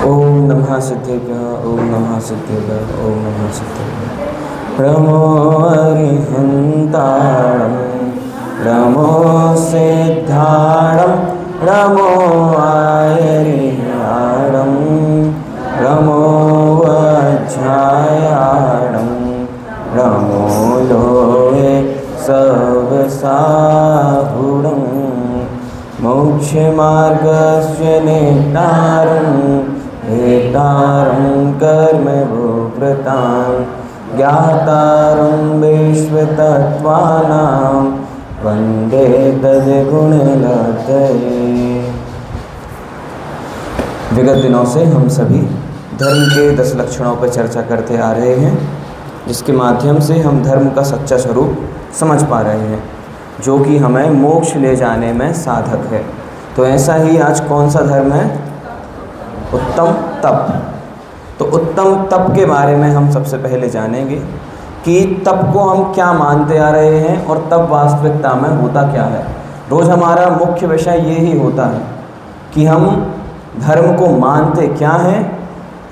ओम नमः सिद्धेभ्यः ओम नमः सिद्धेभ्यः ओम नमः सिद्धेभ्यः। नमो अरिहन्ताणं नमो सिद्धाणं नमो आयरिहाणं नमो वज्रायाणं नमो लोहे सवसाहुणं मोक्षमार्गस्य नेतारं हेतारं कर्मभूभृतां ज्ञातारं विश्वतत्त्वानां वन्दे तद्गुणलतये। विगत दिनों से हम सभी धर्म के 10 लक्षणों पर चर्चा करते आ रहे हैं, जिसके माध्यम से हम धर्म का सच्चा स्वरूप समझ पा रहे हैं, जो कि हमें मोक्ष ले जाने में साधक है। तो ऐसा ही आज कौन सा धर्म है? उत्तम तप। तो उत्तम तप के बारे में हम सबसे पहले जानेंगे कि तप को हम क्या मानते आ रहे हैं और तप वास्तविकता में होता क्या है। रोज़ हमारा मुख्य विषय यही होता है कि हम धर्म को मानते क्या हैं,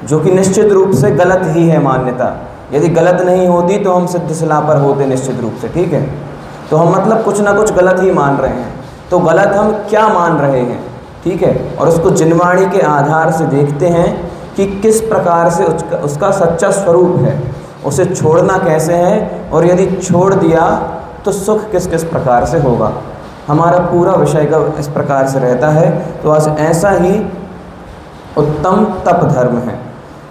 जो कि निश्चित रूप से गलत ही है मान्यता। यदि गलत नहीं होती तो हम सिद्ध सिला पर होते निश्चित रूप से, ठीक है। तो हम मतलब कुछ ना कुछ गलत ही मान रहे हैं। तो गलत हम क्या मान रहे हैं, ठीक है, और उसको जिनवाणी के आधार से देखते हैं कि किस प्रकार से उसका सच्चा स्वरूप है, उसे छोड़ना कैसे है, और यदि छोड़ दिया तो सुख किस किस प्रकार से होगा। हमारा पूरा विषय का इस प्रकार से रहता है। तो आज ऐसा ही उत्तम तप धर्म है।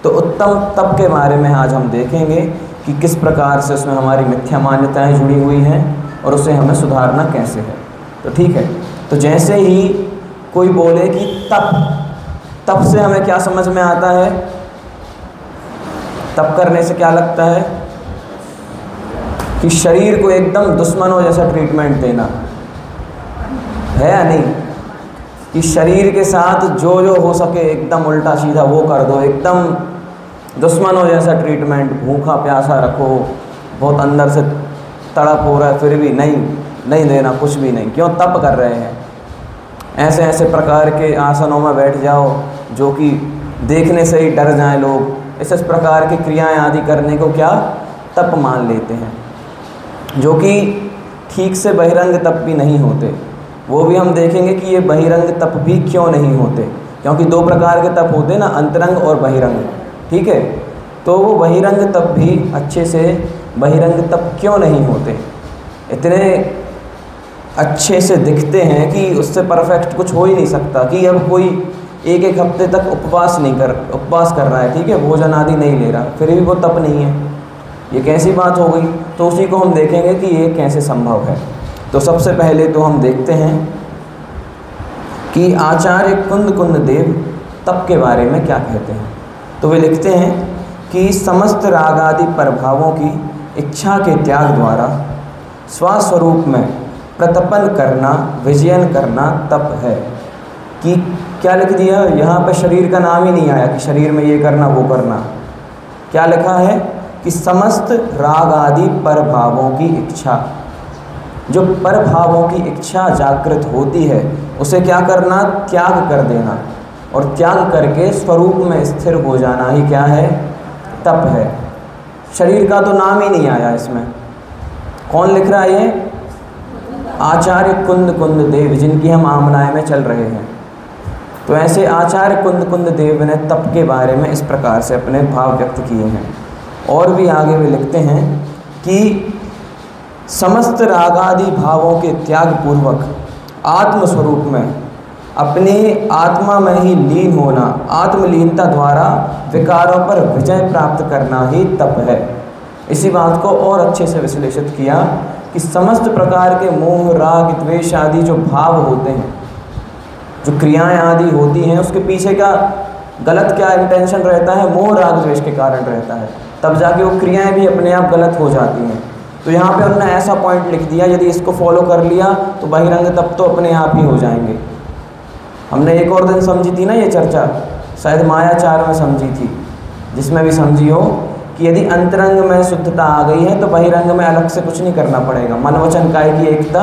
तो उत्तम तप के बारे में आज हम देखेंगे कि किस प्रकार से उसमें हमारी मिथ्या मान्यताएँ जुड़ी हुई हैं और उसे हमें सुधारना कैसे है। तो ठीक है, तो जैसे ही कोई बोले कि तप से हमें क्या समझ में आता है? तप करने से क्या लगता है कि शरीर को एकदम दुश्मनों जैसा ट्रीटमेंट देना है या नहीं, कि शरीर के साथ जो जो हो सके एकदम उल्टा सीधा वो कर दो, एकदम दुश्मनों जैसा ट्रीटमेंट, भूखा प्यासा रखो, बहुत अंदर से तड़प हो रहा है फिर भी नहीं देना, कुछ भी नहीं। क्यों? तप कर रहे हैं। ऐसे ऐसे प्रकार के आसनों में बैठ जाओ जो कि देखने से ही डर जाएं लोग। इस प्रकार की क्रियाएं आदि करने को क्या तप मान लेते हैं, जो कि ठीक से बहिरंग तप भी नहीं होते। वो भी हम देखेंगे कि ये बहिरंग तप भी क्यों नहीं होते, क्योंकि 2 प्रकार के तप होते हैं ना, अंतरंग और बहिरंग, ठीक है। तो वो बहिरंग तप भी अच्छे से बहिरंग तप क्यों नहीं होते? इतने अच्छे से दिखते हैं कि उससे परफेक्ट कुछ हो ही नहीं सकता। कि अब कोई 1 हफ्ते तक उपवास कर रहा है, ठीक है, भोजन आदि नहीं ले रहा, फिर भी वो तप नहीं है। ये कैसी बात हो गई? तो उसी को हम देखेंगे कि ये कैसे संभव है। तो सबसे पहले तो हम देखते हैं कि आचार्य कुंद देव तप के बारे में क्या कहते हैं। तो वे लिखते हैं कि समस्त राग आदि प्रभावों की इच्छा के त्याग द्वारा स्वस्वरूप में प्रतपन करना, विजयन करना तप है। कि क्या लिख दिया यहाँ पर? शरीर का नाम ही नहीं आया कि शरीर में ये करना वो करना। क्या लिखा है कि समस्त राग आदि परभावों की इच्छा, जो परभावों की इच्छा जागृत होती है उसे क्या करना? त्याग कर देना, और त्याग करके स्वरूप में स्थिर हो जाना ही क्या है? तप है। शरीर का तो नाम ही नहीं आया इसमें। कौन लिख रहा है ये? आचार्य कुंद देव, जिनकी हम आमनाय में चल रहे हैं। तो ऐसे आचार्य कुंद देव ने तप के बारे में इस प्रकार से अपने भाव व्यक्त किए हैं। और भी आगे वे लिखते हैं कि समस्त रागादि भावों के त्याग पूर्वक आत्मस्वरूप में अपने आत्मा में ही लीन होना, आत्मलीनता द्वारा विकारों पर विजय प्राप्त करना ही तप है। इसी बात को और अच्छे से विश्लेषित किया कि समस्त प्रकार के मोह, राग, द्वेष आदि जो भाव होते हैं, जो क्रियाएं आदि होती हैं, उसके पीछे का गलत क्या इंटेंशन रहता है? मोह, राग, द्वेष के कारण रहता है। तब जाके वो क्रियाएं भी अपने आप गलत हो जाती हैं। तो यहाँ पे उन्होंने ऐसा पॉइंट लिख दिया, यदि इसको फॉलो कर लिया तो बहिरंग तप तो अपने आप ही हो जाएंगे। हमने एक और दिन समझी थी ना ये चर्चा, शायद मायाचार में समझी थी, जिसमें भी समझी हो कि यदि अंतरंग में शुद्धता आ गई है तो बहिरंग में अलग से कुछ नहीं करना पड़ेगा। मन वचन काय की एकता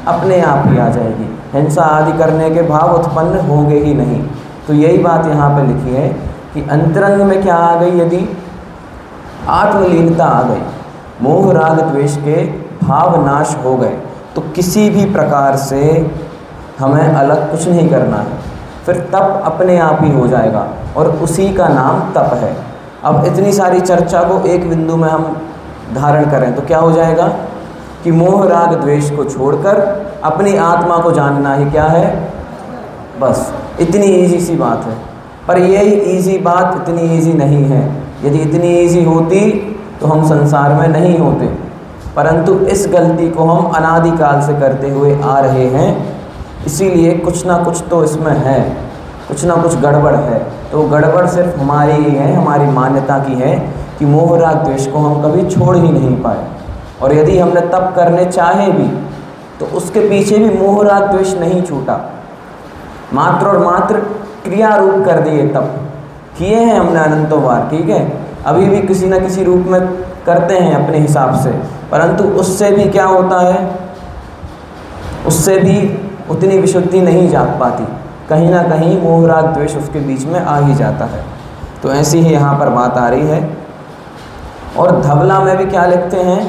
अपने आप ही आ जाएगी, हिंसा आदि करने के भाव उत्पन्न होंगे ही नहीं। तो यही बात यहाँ पे लिखी है कि अंतरंग में क्या आ गई, यदि आत्मलीनता आ गई, मोह राग द्वेष के भाव नाश हो गए, तो किसी भी प्रकार से हमें अलग कुछ नहीं करना है, फिर तप अपने आप ही हो जाएगा और उसी का नाम तप है। अब इतनी सारी चर्चा को एक बिंदु में हम धारण करें तो क्या हो जाएगा कि मोह राग द्वेष को छोड़कर अपनी आत्मा को जानना ही क्या है, बस इतनी ईजी सी बात है। पर यही ईजी बात इतनी ईजी नहीं है। यदि इतनी ईजी होती तो हम संसार में नहीं होते, परंतु इस गलती को हम अनादिकाल से करते हुए आ रहे हैं, इसीलिए कुछ ना कुछ तो इसमें है, कुछ ना कुछ गड़बड़ है। तो गड़बड़ सिर्फ हमारी ही है, हमारी मान्यता की है कि मोह राग द्वेष को हम कभी छोड़ ही नहीं पाए। और यदि हमने तप करने चाहे भी तो उसके पीछे भी मोह राग द्वेष नहीं छूटा, मात्र और मात्र क्रिया रूप कर दिए, तप किए हैं हमने अनंतों बार, ठीक है, अभी भी किसी न किसी रूप में करते हैं अपने हिसाब से, परंतु उससे भी क्या होता है, उससे भी उतनी विशुद्धि नहीं जाग पाती, कहीं ना कहीं मोह राग द्वेष उसके बीच में आ ही जाता है। तो ऐसी ही यहाँ पर बात आ रही है। और धवला में भी क्या लिखते हैं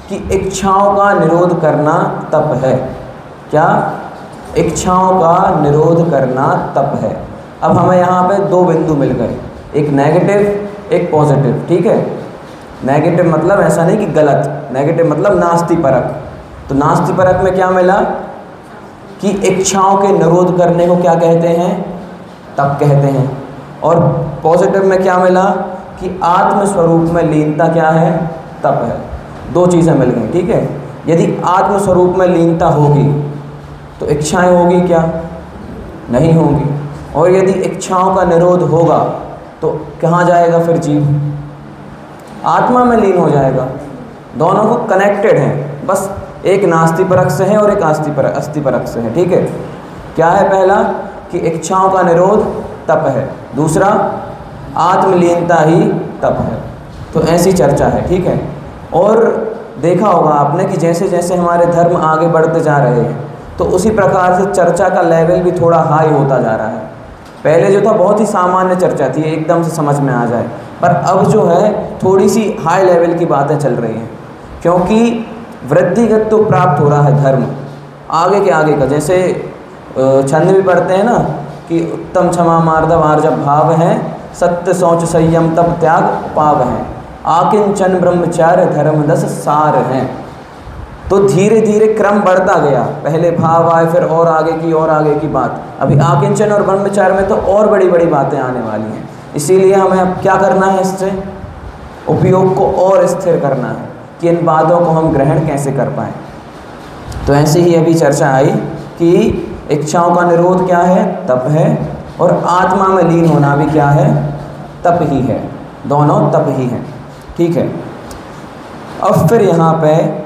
कि इच्छाओं का निरोध करना तप है। क्या? इच्छाओं का निरोध करना तप है। अब हमें यहाँ पे दो बिंदु मिल गए, एक नेगेटिव एक पॉजिटिव, ठीक है। नेगेटिव मतलब ऐसा नहीं कि गलत, नेगेटिव मतलब नास्ति परक। तो नास्ति परक में क्या मिला कि इच्छाओं के निरोध करने को क्या कहते हैं, तप कहते हैं। और पॉजिटिव में क्या मिला कि आत्म स्वरूप में लीनता क्या है, तप है। दो चीज़ें मिल गई, ठीक है। यदि आत्म स्वरूप में लीनता होगी तो इच्छाएं होगी क्या, नहीं होगी। और यदि इच्छाओं का निरोध होगा तो कहाँ जाएगा फिर जीव, आत्मा में लीन हो जाएगा। दोनों को कनेक्टेड हैं, बस एक नास्ति परक से है और एक अस्थि परक से है, ठीक है। क्या है? पहला कि इच्छाओं का निरोध तप है, दूसरा आत्मलीनता ही तप है। तो ऐसी चर्चा है, ठीक है। और देखा होगा आपने कि जैसे जैसे हमारे धर्म आगे बढ़ते जा रहे हैं तो उसी प्रकार से चर्चा का लेवल भी थोड़ा हाई होता जा रहा है। पहले जो था बहुत ही सामान्य चर्चा थी, एकदम से समझ में आ जाए, पर अब जो है थोड़ी सी हाई लेवल की बातें चल रही हैं, क्योंकि वृद्धिगत तो प्राप्त हो रहा है धर्म आगे के आगे का। जैसे छंद भी पढ़ते हैं ना कि उत्तम क्षमा मार्दव आर्जव भाव है, सत्य शौच संयम तप त्याग पाव है, आकिंचन ब्रह्मचार्य धर्म 10 सार हैं। तो धीरे धीरे क्रम बढ़ता गया, पहले भाव आए, फिर और आगे की बात। अभी आकिंचन और ब्रह्मचार्य में तो और बड़ी बड़ी बातें आने वाली हैं। इसीलिए हमें अब क्या करना है, इससे उपयोग को और स्थिर करना है कि इन बातों को हम ग्रहण कैसे कर पाएँ। तो ऐसे ही अभी चर्चा आई कि इच्छाओं का निरोध क्या है, तप है, और आत्मा में लीन होना भी क्या है, तप ही है। दोनों तप ही हैं, ठीक है। अब फिर यहाँ पे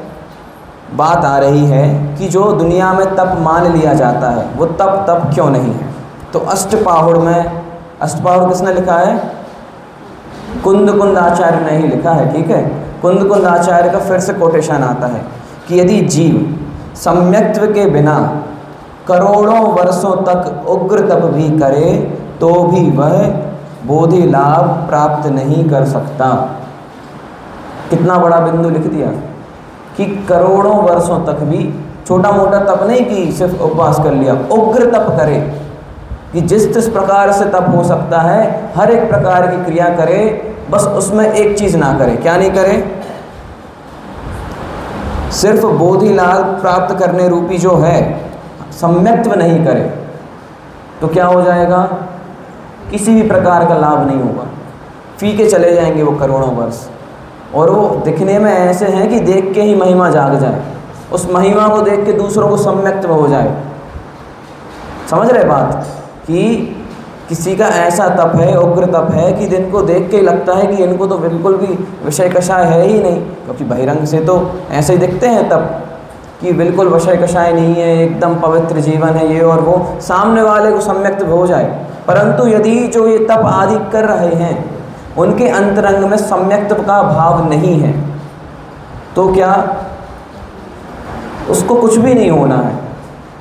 बात आ रही है कि जो दुनिया में तप मान लिया जाता है वो तप क्यों नहीं है। तो अष्टपाहुड़ में, अष्टपाहुड़ किसने लिखा है, कुंद आचार्य ने ही लिखा है, ठीक है। कुंद आचार्य का फिर से कोटेशन आता है कि यदि जीव सम्यक्त्व के बिना करोड़ों वर्षों तक उग्र तप भी करे तो भी वह बोधि लाभ प्राप्त नहीं कर सकता। कितना बड़ा बिंदु लिख दिया कि करोड़ों वर्षों तक भी, छोटा मोटा तप नहीं कि सिर्फ उपवास कर लिया, उग्र तप करे कि जिस प्रकार से तप हो सकता है हर एक प्रकार की क्रिया करे, बस उसमें एक चीज़ ना करे। क्या नहीं करे? सिर्फ बोधि लाभ प्राप्त करने रूपी जो है सम्यक्त्व नहीं करे तो क्या हो जाएगा, किसी भी प्रकार का लाभ नहीं होगा, फीके चले जाएंगे वो करोड़ों वर्ष। और वो दिखने में ऐसे हैं कि देख के ही महिमा जाग जाए, उस महिमा को देख के दूसरों को सम्यक्त्व हो जाए। समझ रहे बात कि किसी का ऐसा तप है, उग्र तप है कि दिन को देख के ही लगता है कि इनको तो बिल्कुल भी विषय कषाय है ही नहीं, क्योंकि बहिरंग से तो ऐसे ही दिखते हैं तप कि बिल्कुल विषय कषाय नहीं है, एकदम पवित्र जीवन है ये और वो, सामने वाले को सम्यक्त्व हो जाए। परंतु यदि जो ये तप आदि कर रहे हैं उनके अंतरंग में सम्यक्त्व का भाव नहीं है तो क्या उसको कुछ भी नहीं होना है।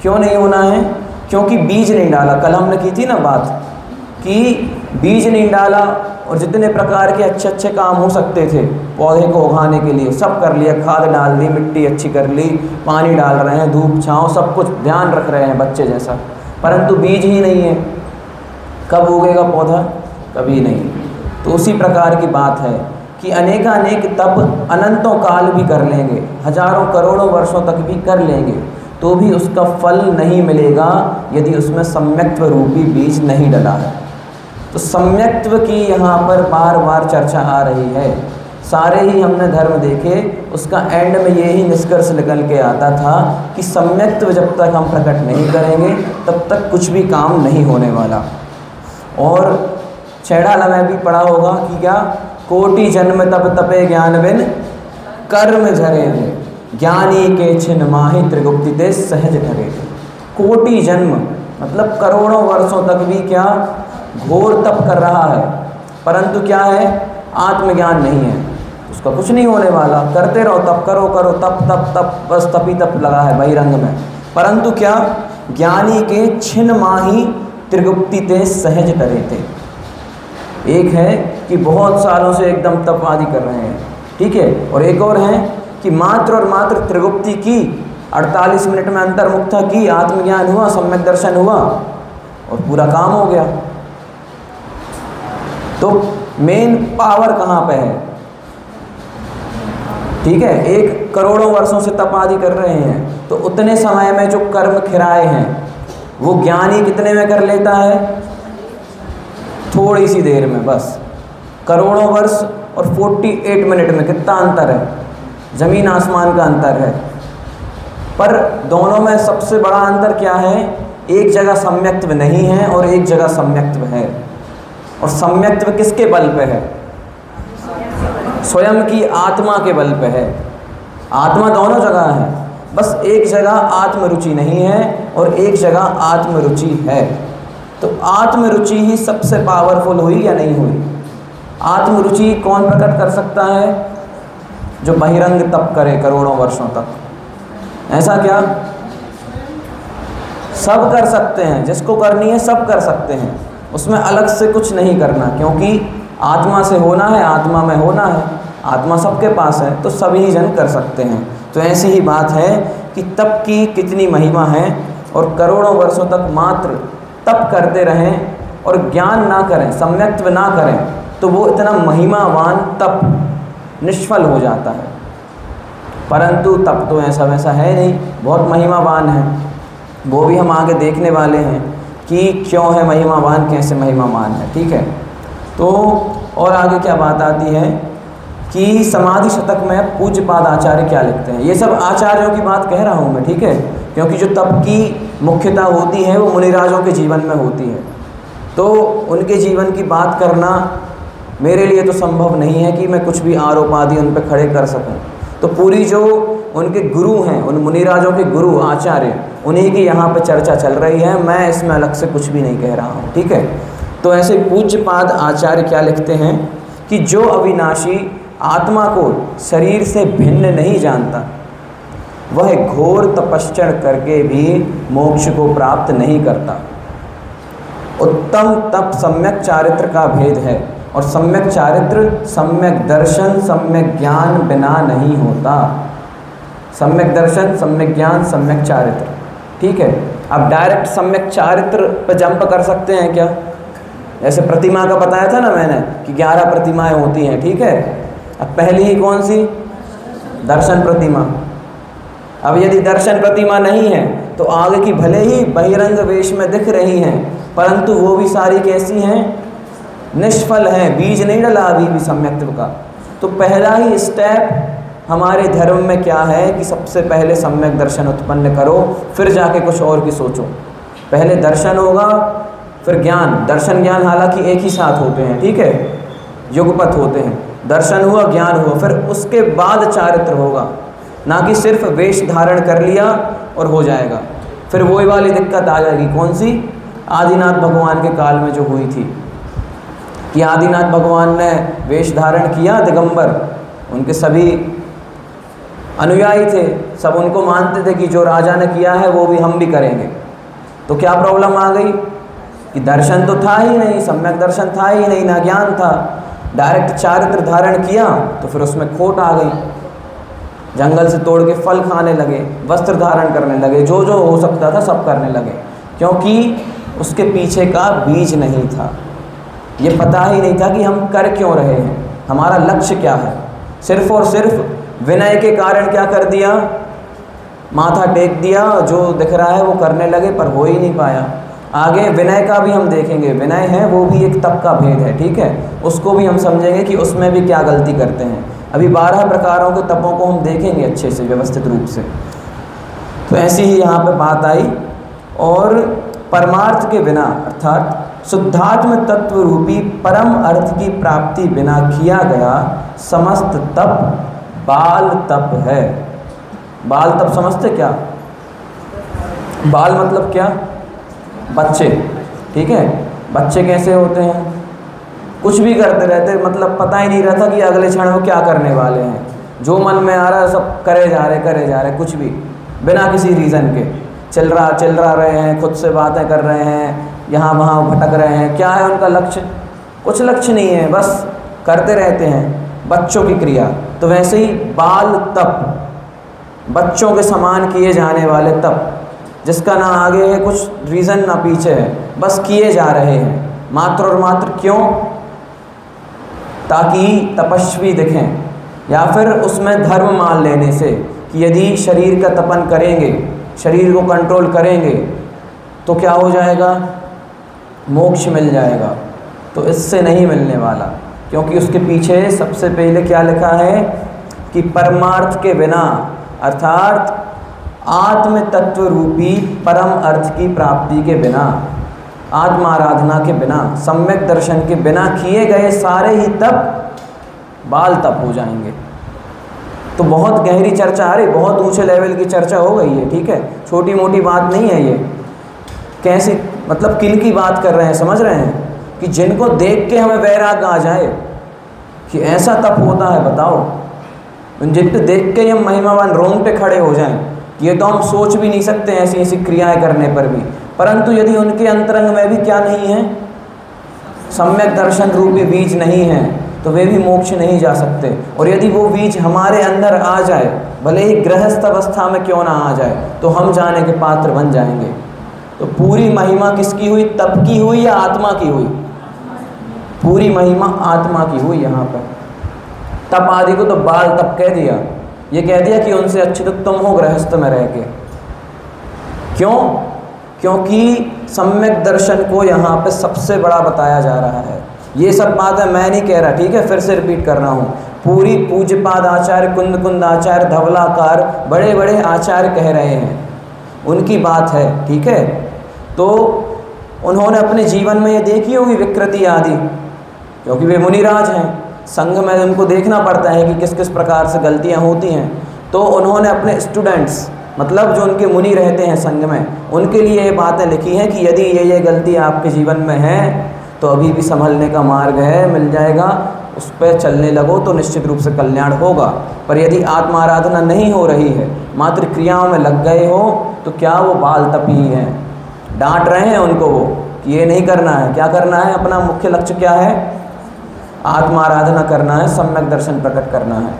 क्यों नहीं होना है? क्योंकि बीज नहीं डाला। कल हमने की थी ना बात कि बीज नहीं डाला और जितने प्रकार के अच्छे अच्छे काम हो सकते थे पौधे को उगाने के लिए सब कर लिया, खाद डाल दी, मिट्टी अच्छी कर ली, पानी डाल रहे हैं, धूप छाँव सब कुछ ध्यान रख रहे हैं बच्चे जैसा, परंतु बीज ही नहीं है। कब उगेगा पौधा? कभी नहीं। तो उसी प्रकार की बात है कि अनेकानेक तप अनंतों काल भी कर लेंगे, हजारों करोड़ों वर्षों तक भी कर लेंगे, तो भी उसका फल नहीं मिलेगा यदि उसमें सम्यक्त्व रूपी बीज नहीं डला है। तो सम्यक्त्व की यहाँ पर बार बार चर्चा आ रही है। सारे ही हमने धर्म देखे, उसका एंड में यही निष्कर्ष निकल के आता था कि सम्यक्त्व जब तक हम प्रकट नहीं करेंगे तब तक कुछ भी काम नहीं होने वाला। और छेड़ाला में भी पढ़ा होगा कि क्या, कोटि जन्म तप तपे ज्ञान बिन कर्म झरे थे, ज्ञानी के छिन माहि त्रिगुप्ति ते सहज ढरे थे। कोटि जन्म मतलब करोड़ों वर्षों तक भी क्या घोर तप कर रहा है, परंतु क्या है, आत्मज्ञान नहीं है, उसका कुछ नहीं होने वाला। करते रहो, तप करो करो, तप तप तप, बस तप ही तप लगा है बहिरंग में, परंतु क्या, ज्ञानी के छिन माही त्रिगुप्ति ते सहज डरे थे। एक है कि बहुत सालों से एकदम तप आदि कर रहे हैं, ठीक है, और एक और है कि मात्र और मात्र त्रिगुप्ति की 48 मिनट में अंतर्मुक्ता की, आत्मज्ञान हुआ, सम्यक दर्शन हुआ और पूरा काम हो गया। तो मेन पावर कहाँ पे है? ठीक है, एक करोड़ों वर्षों से तप आदि कर रहे हैं, तो उतने समय में जो कर्म खिराए हैं वो ज्ञानी कितने में कर लेता है? थोड़ी सी देर में बस। करोड़ों वर्ष और 48 मिनट में कितना अंतर है, जमीन आसमान का अंतर है। पर दोनों में सबसे बड़ा अंतर क्या है? एक जगह सम्यक्त्व नहीं है और एक जगह सम्यक्त्व है। और सम्यक्त्व किसके बल पे है? स्वयं की आत्मा के बल पे है। आत्मा दोनों जगह है, बस एक जगह आत्मरुचि नहीं है और एक जगह आत्मरुचि है। तो आत्मरुचि ही सबसे पावरफुल हुई या नहीं हुई? आत्मरुचि कौन प्रकट कर सकता है? जो बहिरंग तप करे करोड़ों वर्षों तक। ऐसा क्या? सब कर सकते हैं, जिसको करनी है सब कर सकते हैं, उसमें अलग से कुछ नहीं करना, क्योंकि आत्मा से होना है, आत्मा में होना है, आत्मा सबके पास है, तो सभी जन कर सकते हैं। तो ऐसी ही बात है कि तप की कितनी महिमा है, और करोड़ों वर्षों तक मात्र तप करते रहें और ज्ञान ना करें, सम्यक्त्व ना करें, तो वो इतना महिमावान तप निष्फल हो जाता है। परंतु तप तो ऐसा वैसा है नहीं, बहुत महिमावान है। वो भी हम आगे देखने वाले हैं कि क्यों है महिमावान, कैसे महिमावान है, ठीक है। तो और आगे क्या बात आती है कि समाधि शतक में पूज्यपाद आचार्य क्या लिखते हैं। ये सब आचार्यों की बात कह रहा हूँ मैं, ठीक है, क्योंकि जो तप की मुख्यता होती है वो मुनिराजों के जीवन में होती है, तो उनके जीवन की बात करना मेरे लिए तो संभव नहीं है कि मैं कुछ भी आरोप आदि उन पर खड़े कर सकूं। तो पूरी जो उनके गुरु हैं, उन मुनिराजों के गुरु आचार्य, उन्हीं की यहाँ पर चर्चा चल रही है, मैं इसमें अलग से कुछ भी नहीं कह रहा हूँ, ठीक है। तो ऐसे पूज्यपाद आचार्य क्या लिखते हैं कि जो अविनाशी आत्मा को शरीर से भिन्न नहीं जानता, वह घोर तपश्चर्य करके भी मोक्ष को प्राप्त नहीं करता। उत्तम तप सम्यक चारित्र का भेद है, और सम्यक चारित्र सम्यक दर्शन सम्यक ज्ञान बिना नहीं होता। सम्यक दर्शन, सम्यक ज्ञान, सम्यक चारित्र, ठीक है। अब डायरेक्ट सम्यक चारित्र पर जंप कर सकते हैं क्या? जैसे प्रतिमा का बताया था ना मैंने कि 11 प्रतिमाएं होती हैं, ठीक है। अब पहली ही कौन सी? दर्शन प्रतिमा। अब यदि दर्शन प्रतिमा नहीं है तो आगे की भले ही बहिरंग वेश में दिख रही हैं, परंतु वो भी सारी कैसी हैं? निष्फल हैं, बीज नहीं डला अभी भी सम्यक्त्व का। तो पहला ही स्टेप हमारे धर्म में क्या है कि सबसे पहले सम्यक दर्शन उत्पन्न करो, फिर जाके कुछ और की सोचो। पहले दर्शन होगा, फिर ज्ञान। दर्शन ज्ञान हालांकि एक ही साथ होते हैं, ठीक है, युगपथ होते हैं। दर्शन हुआ, ज्ञान हुआ, फिर उसके बाद चारित्र होगा, ना कि सिर्फ वेश धारण कर लिया और हो जाएगा। फिर वही वाली दिक्कत आ जाएगी, कौन सी? आदिनाथ भगवान के काल में जो हुई थी कि आदिनाथ भगवान ने वेश धारण किया दिगंबर, उनके सभी अनुयायी थे, सब उनको मानते थे कि जो राजा ने किया है वो भी हम भी करेंगे। तो क्या प्रॉब्लम आ गई? कि दर्शन तो था ही नहीं, सम्यक दर्शन था ही नहीं, ना ज्ञान था। डायरेक्ट चारित्र धारण किया तो फिर उसमें खोट आ गई, जंगल से तोड़ के फल खाने लगे, वस्त्र धारण करने लगे, जो जो हो सकता था सब करने लगे, क्योंकि उसके पीछे का बीज नहीं था। ये पता ही नहीं था कि हम कर क्यों रहे हैं, हमारा लक्ष्य क्या है। सिर्फ और सिर्फ विनय के कारण क्या कर दिया, माथा टेक दिया, जो दिख रहा है वो करने लगे, पर हो ही नहीं पाया। आगे विनय का भी हम देखेंगे, विनय है वो भी एक तप का भेद है, ठीक है, उसको भी हम समझेंगे कि उसमें भी क्या गलती करते हैं। अभी 12 प्रकारों के तपों को हम देखेंगे अच्छे से व्यवस्थित रूप से। तो ऐसी ही यहाँ पे बात आई। और परमार्थ के बिना अर्थात शुद्धात्म तत्व रूपी परम अर्थ की प्राप्ति बिना किया गया समस्त तप बाल तप है। बाल तप समझते क्या? बाल मतलब क्या? बच्चे, ठीक है। बच्चे कैसे होते हैं? कुछ भी करते रहते, मतलब पता ही नहीं रहता कि अगले क्षण वो क्या करने वाले हैं। जो मन में आ रहा है सब करे जा रहे, कुछ भी बिना किसी रीज़न के चल रहा रहे हैं, खुद से बातें कर रहे हैं, यहाँ वहाँ भटक रहे हैं। क्या है उनका लक्ष्य? कुछ लक्ष्य नहीं है, बस करते रहते हैं बच्चों की क्रिया। तो वैसे ही बाल तप, बच्चों के समान किए जाने वाले तप, जिसका ना आगे है कुछ रीज़न ना पीछे है, बस किए जा रहे हैं मात्र और मात्र। क्यों? ताकि तपस्वी दिखें, या फिर उसमें धर्म मान लेने से कि यदि शरीर का तपन करेंगे, शरीर को कंट्रोल करेंगे तो क्या हो जाएगा, मोक्ष मिल जाएगा। तो इससे नहीं मिलने वाला, क्योंकि उसके पीछे सबसे पहले क्या लिखा है कि परमार्थ के बिना अर्थात आत्म तत्व रूपी परम अर्थ की प्राप्ति के बिना, आत्माराधना के बिना, सम्यक दर्शन के बिना किए गए सारे ही तप बाल तप हो जाएंगे। तो बहुत गहरी चर्चा, अरे बहुत ऊंचे लेवल की चर्चा हो गई है, ठीक है, छोटी मोटी बात नहीं है ये। कैसी मतलब किन की बात कर रहे हैं, समझ रहे हैं? कि जिनको देख के हमें वैराग्य आ जाए कि ऐसा तप होता है, बताओ। जिनको देख के हम महिमावान रोंगटे खड़े हो जाएं, ये तो हम सोच भी नहीं सकते ऐसी ऐसी क्रियाएं करने पर भी। परंतु यदि उनके अंतरंग में भी क्या नहीं है, सम्यक दर्शन रूपी बीज नहीं है, तो वे भी मोक्ष नहीं जा सकते। और यदि वो बीज हमारे अंदर आ जाए, भले ही गृहस्थ अवस्था में क्यों ना आ जाए, तो हम जाने के पात्र बन जाएंगे। तो पूरी महिमा किसकी हुई? तप की हुई या आत्मा की हुई? पूरी महिमा आत्मा की हुई। यहाँ पर तप आदि को तो बाल तप कह दिया, ये कह दिया कि उनसे अच्छे तो तुम हो गृहस्थ में रह के। क्यों? क्योंकि सम्यक दर्शन को यहाँ पे सबसे बड़ा बताया जा रहा है। ये सब बात है, मैं नहीं कह रहा, ठीक है, फिर से रिपीट कर रहा हूँ। पूरी पूज्यपाद आचार्य, कुंद आचार्य, धवलाकार, बड़े बड़े आचार्य कह रहे हैं, उनकी बात है, ठीक है। तो उन्होंने अपने जीवन में ये देखी होगी विकृति आदि, क्योंकि वे मुनिराज हैं, संघ में उनको देखना पड़ता है कि किस किस प्रकार से गलतियाँ होती हैं। तो उन्होंने अपने स्टूडेंट्स, मतलब जो उनके मुनि रहते हैं संघ में, उनके लिए ये बातें लिखी हैं कि यदि ये गलती आपके जीवन में है तो अभी भी संभलने का मार्ग है, मिल जाएगा, उस पर चलने लगो तो निश्चित रूप से कल्याण होगा। पर यदि आत्माराधना नहीं हो रही है, मात्र क्रियाओं में लग गए हो, तो क्या वो बाल तपी हैं? डांट रहे हैं उनको वो कि ये नहीं करना है। क्या करना है? अपना मुख्य लक्ष्य क्या है? आत्माराधना करना है, सम्यक दर्शन प्रकट करना है।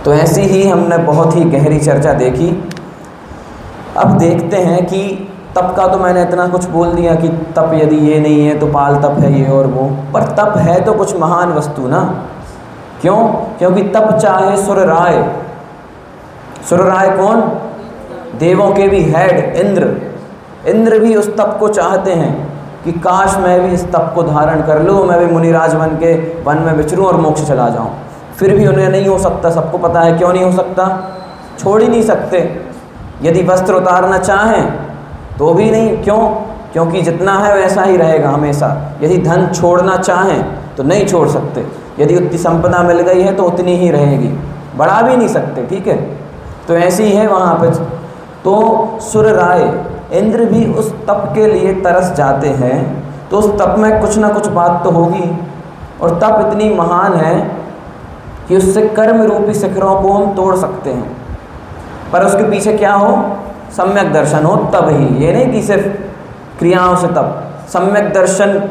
तो ऐसी ही हमने बहुत ही गहरी चर्चा देखी। अब देखते हैं कि तप का तो मैंने इतना कुछ बोल दिया कि तप यदि ये नहीं है तो बाल तप है ये और वो, पर तप है तो कुछ महान वस्तु ना। क्यों? क्योंकि तप चाहे सुर राय। सुर राय कौन? देवों के भी हेड इंद्र। इंद्र भी उस तप को चाहते हैं कि काश मैं भी इस तप को धारण कर लूँ, मैं भी मुनिराज बन के वन में विचरूँ और मोक्ष चला जाऊँ। फिर भी उन्हें नहीं हो सकता, सबको पता है क्यों नहीं हो सकता, छोड़ ही नहीं सकते। यदि वस्त्र उतारना चाहें तो भी नहीं। क्यों? क्योंकि जितना है वैसा ही रहेगा हमेशा। यदि धन छोड़ना चाहें तो नहीं छोड़ सकते, यदि उतनी संपदा मिल गई है तो उतनी ही रहेगी, बढ़ा भी नहीं सकते, ठीक है। तो ऐसे ही है वहाँ पर। तो सुर राय इंद्र भी उस तप के लिए तरस जाते हैं, तो उस तप में कुछ ना कुछ बात तो होगी। और तप इतनी महान है कि उससे कर्म रूपी शिखरों को हम तोड़ सकते हैं, पर उसके पीछे क्या हो? सम्यक दर्शन हो, तब ही। ये नहीं कि सिर्फ क्रियाओं से तप, सम्यक दर्शन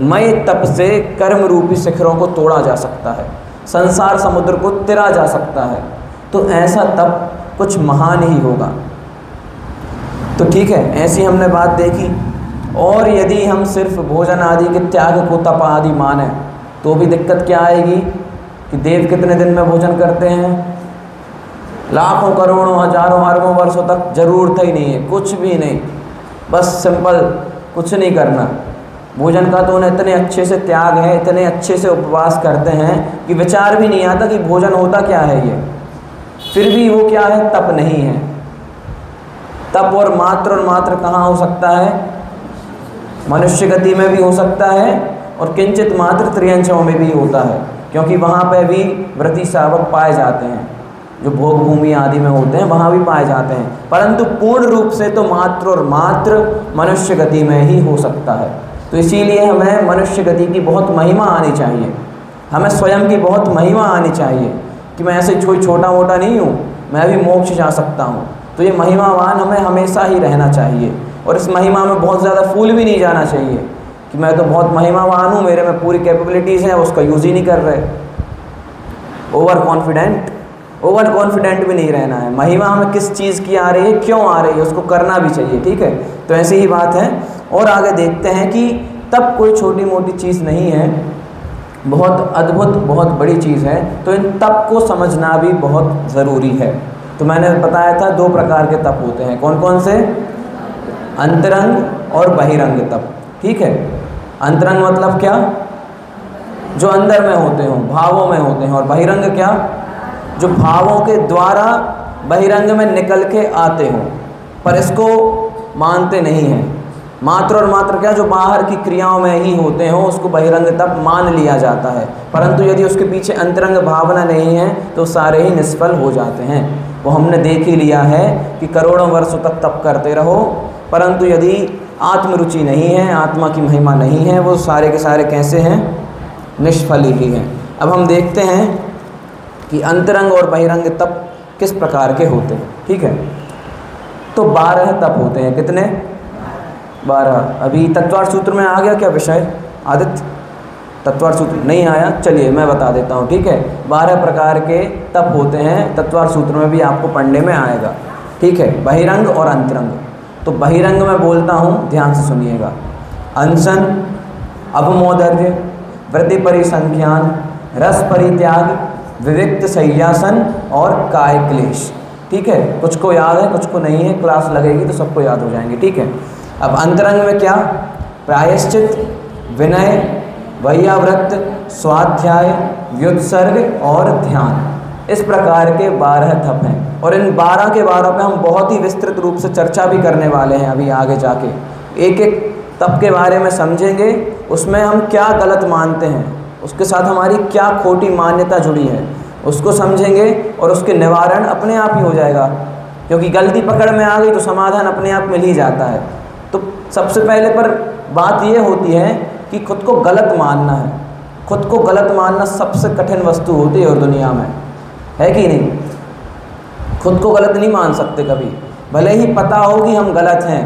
मय तप से कर्म रूपी शिखरों को तोड़ा जा सकता है, संसार समुद्र को तिरा जा सकता है। तो ऐसा तप कुछ महान ही होगा। तो ठीक है, ऐसी हमने बात देखी। और यदि हम सिर्फ भोजन आदि के त्याग को तप आदि माने तो भी दिक्कत क्या आएगी कि देव कितने दिन में भोजन करते हैं? लाखों करोड़ों हजारों अरबों वर्षों तक जरूरत ही नहीं है, कुछ भी नहीं, बस सिंपल कुछ नहीं करना। भोजन का तो उन्हें इतने अच्छे से त्याग है, इतने अच्छे से उपवास करते हैं कि विचार भी नहीं आता कि भोजन होता क्या है ये। फिर भी वो क्या है? तप नहीं है। तप और मात्र कहाँ हो सकता है? मनुष्य गति में भी हो सकता है और किंचित मात्र त्रियंशों में भी होता है, क्योंकि वहाँ पे भी व्रती श्रावक पाए जाते हैं, जो भोग भूमि आदि में होते हैं वहाँ भी पाए जाते हैं। परंतु पूर्ण रूप से तो मात्र और मात्र मनुष्य गति में ही हो सकता है। तो इसीलिए हमें मनुष्य गति की बहुत महिमा आनी चाहिए, हमें स्वयं की बहुत महिमा आनी चाहिए कि मैं ऐसे छोटा मोटा नहीं हूँ, मैं भी मोक्ष जा सकता हूँ। तो ये महिमावान हमें हमेशा ही रहना चाहिए। और इस महिमा में बहुत ज़्यादा फूल भी नहीं जाना चाहिए कि मैं तो बहुत महिमावान हूँ, मेरे में पूरी कैपेबिलिटीज़ हैं, उसका यूज़ ही नहीं कर रहे। ओवर कॉन्फिडेंट भी नहीं रहना है। महिमा हमें किस चीज़ की आ रही है, क्यों आ रही है, उसको करना भी चाहिए। ठीक है, तो ऐसी ही बात है। और आगे देखते हैं कि तप कोई छोटी मोटी चीज़ नहीं है, बहुत अद्भुत बहुत बड़ी चीज़ है। तो इन तप को समझना भी बहुत ज़रूरी है। तो मैंने बताया था 2 प्रकार के तप होते हैं। कौन कौन से? अंतरंग और बहिरंग तप। ठीक है, अंतरंग मतलब क्या? जो अंदर में होते हों, भावों में होते हैं। और बहिरंग क्या? जो भावों के द्वारा बहिरंग में निकल के आते हों, पर इसको मानते नहीं हैं। मात्र और मात्र क्या? जो बाहर की क्रियाओं में ही होते हों उसको बहिरंग तप मान लिया जाता है। परंतु यदि उसके पीछे अंतरंग भावना नहीं है तो सारे ही निष्फल हो जाते हैं। वो हमने देख ही लिया है कि करोड़ों वर्षों तक तप करते रहो, परंतु यदि आत्मरुचि नहीं है, आत्मा की महिमा नहीं है, वो सारे के सारे कैसे हैं? निष्फल ही हैं। अब हम देखते हैं कि अंतरंग और बहिरंग तप किस प्रकार के होते हैं। ठीक है, तो 12 तप होते हैं। कितने? 12। अभी तत्वार्थ सूत्र में आ गया क्या विषय? आदित्य, तत्वार्थ सूत्र नहीं आया? चलिए मैं बता देता हूँ। ठीक है, 12 प्रकार के तप होते हैं, तत्वार्थ सूत्र में भी आपको पढ़ने में आएगा। ठीक है, बहिरंग और अंतरंग। तो बहिरंग में बोलता हूँ, ध्यान से सुनिएगा। अनशन, अवमोदर्य, वृत्ति परिसंख्यान, रस परित्याग, विविक्त शय्यासन और काय क्लेश। ठीक है, कुछ को याद है, कुछ को नहीं है, क्लास लगेगी तो सबको याद हो जाएंगे। ठीक है, अब अंतरंग में क्या? प्रायश्चित, विनय, वैयावृत्त, स्वाध्याय, व्युत्सर्ग और ध्यान। इस प्रकार के 12 तप हैं। और इन 12 के बारे में हम बहुत ही विस्तृत रूप से चर्चा भी करने वाले हैं अभी आगे जाके। एक एक तप के बारे में समझेंगे, उसमें हम क्या गलत मानते हैं, उसके साथ हमारी क्या खोटी मान्यता जुड़ी है, उसको समझेंगे और उसके निवारण अपने आप ही हो जाएगा। क्योंकि गलती पकड़ में आ गई तो समाधान अपने आप मिल ही जाता है। तो सबसे पहले पर बात ये होती है कि खुद को गलत मानना है। खुद को गलत मानना सबसे कठिन वस्तु होती है और दुनिया में, है कि नहीं? खुद को गलत नहीं मान सकते कभी, भले ही पता हो कि हम गलत हैं,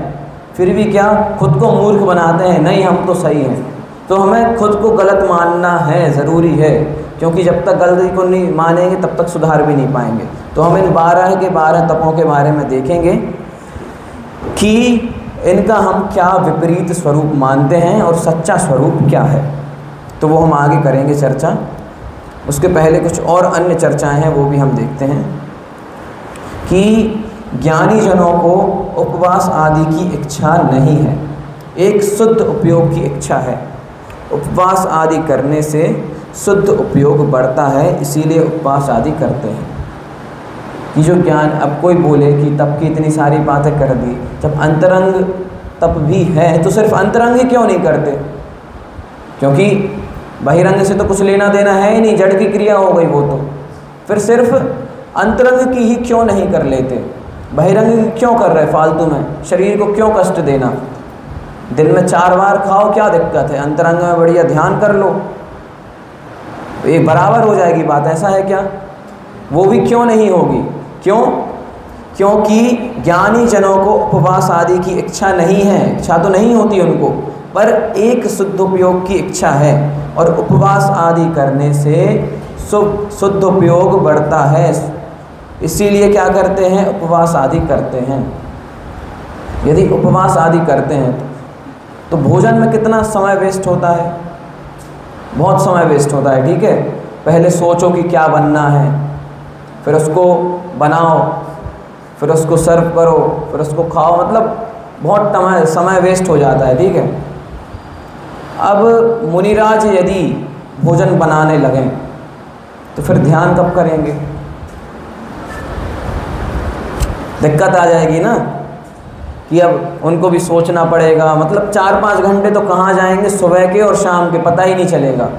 फिर भी क्या खुद को मूर्ख बनाते हैं, नहीं हम तो सही हैं। तो हमें खुद को गलत मानना है, ज़रूरी है, क्योंकि जब तक गलती को नहीं मानेंगे तब तक सुधार भी नहीं पाएंगे। तो हम इन 12 के 12 तपों के बारे में देखेंगे कि इनका हम क्या विपरीत स्वरूप मानते हैं और सच्चा स्वरूप क्या है। तो वो हम आगे करेंगे चर्चा। उसके पहले कुछ और अन्य चर्चाएं हैं, वो भी हम देखते हैं कि ज्ञानी जनों को उपवास आदि की इच्छा नहीं है, एक शुद्ध उपयोग की इच्छा है। उपवास आदि करने से शुद्ध उपयोग बढ़ता है, इसीलिए उपवास आदि करते हैं। कि जो ज्ञान, अब कोई बोले कि तप की इतनी सारी बातें कर दी, जब अंतरंग तप भी है तो सिर्फ अंतरंग ही क्यों नहीं करते? क्योंकि बहिरंग से तो कुछ लेना देना है ही नहीं, जड़ की क्रिया हो गई वो। तो फिर सिर्फ अंतरंग की ही क्यों नहीं कर लेते? बहिरंग क्यों कर रहे फालतू में? शरीर को क्यों कष्ट देना? दिन में 4 बार खाओ, क्या दिक्कत है? अंतरंग में बढ़िया ध्यान कर लो, ये बराबर हो जाएगी बात। ऐसा है क्या? वो भी क्यों नहीं होगी? क्यों? क्योंकि ज्ञानी जनों को उपवास आदि की इच्छा नहीं है। इच्छा तो नहीं होती उनको, पर एक शुद्ध उपयोग की इच्छा है, और उपवास आदि करने से शुद्ध उपयोग बढ़ता है। इसीलिए क्या करते हैं, उपवास आदि करते हैं। यदि उपवास आदि करते हैं तो भोजन में कितना समय वेस्ट होता है, बहुत समय वेस्ट होता है। ठीक है, पहले सोचो कि क्या बनना है, फिर उसको बनाओ, फिर उसको सर्व करो, फिर उसको खाओ, मतलब बहुत समय वेस्ट हो जाता है। ठीक है, अब मुनिराज यदि भोजन बनाने लगें तो फिर ध्यान कब करेंगे, दिक्कत आ जाएगी ना, कि अब उनको भी सोचना पड़ेगा। मतलब 4-5 घंटे तो कहाँ जाएंगे, सुबह के और शाम के पता ही नहीं चलेगा।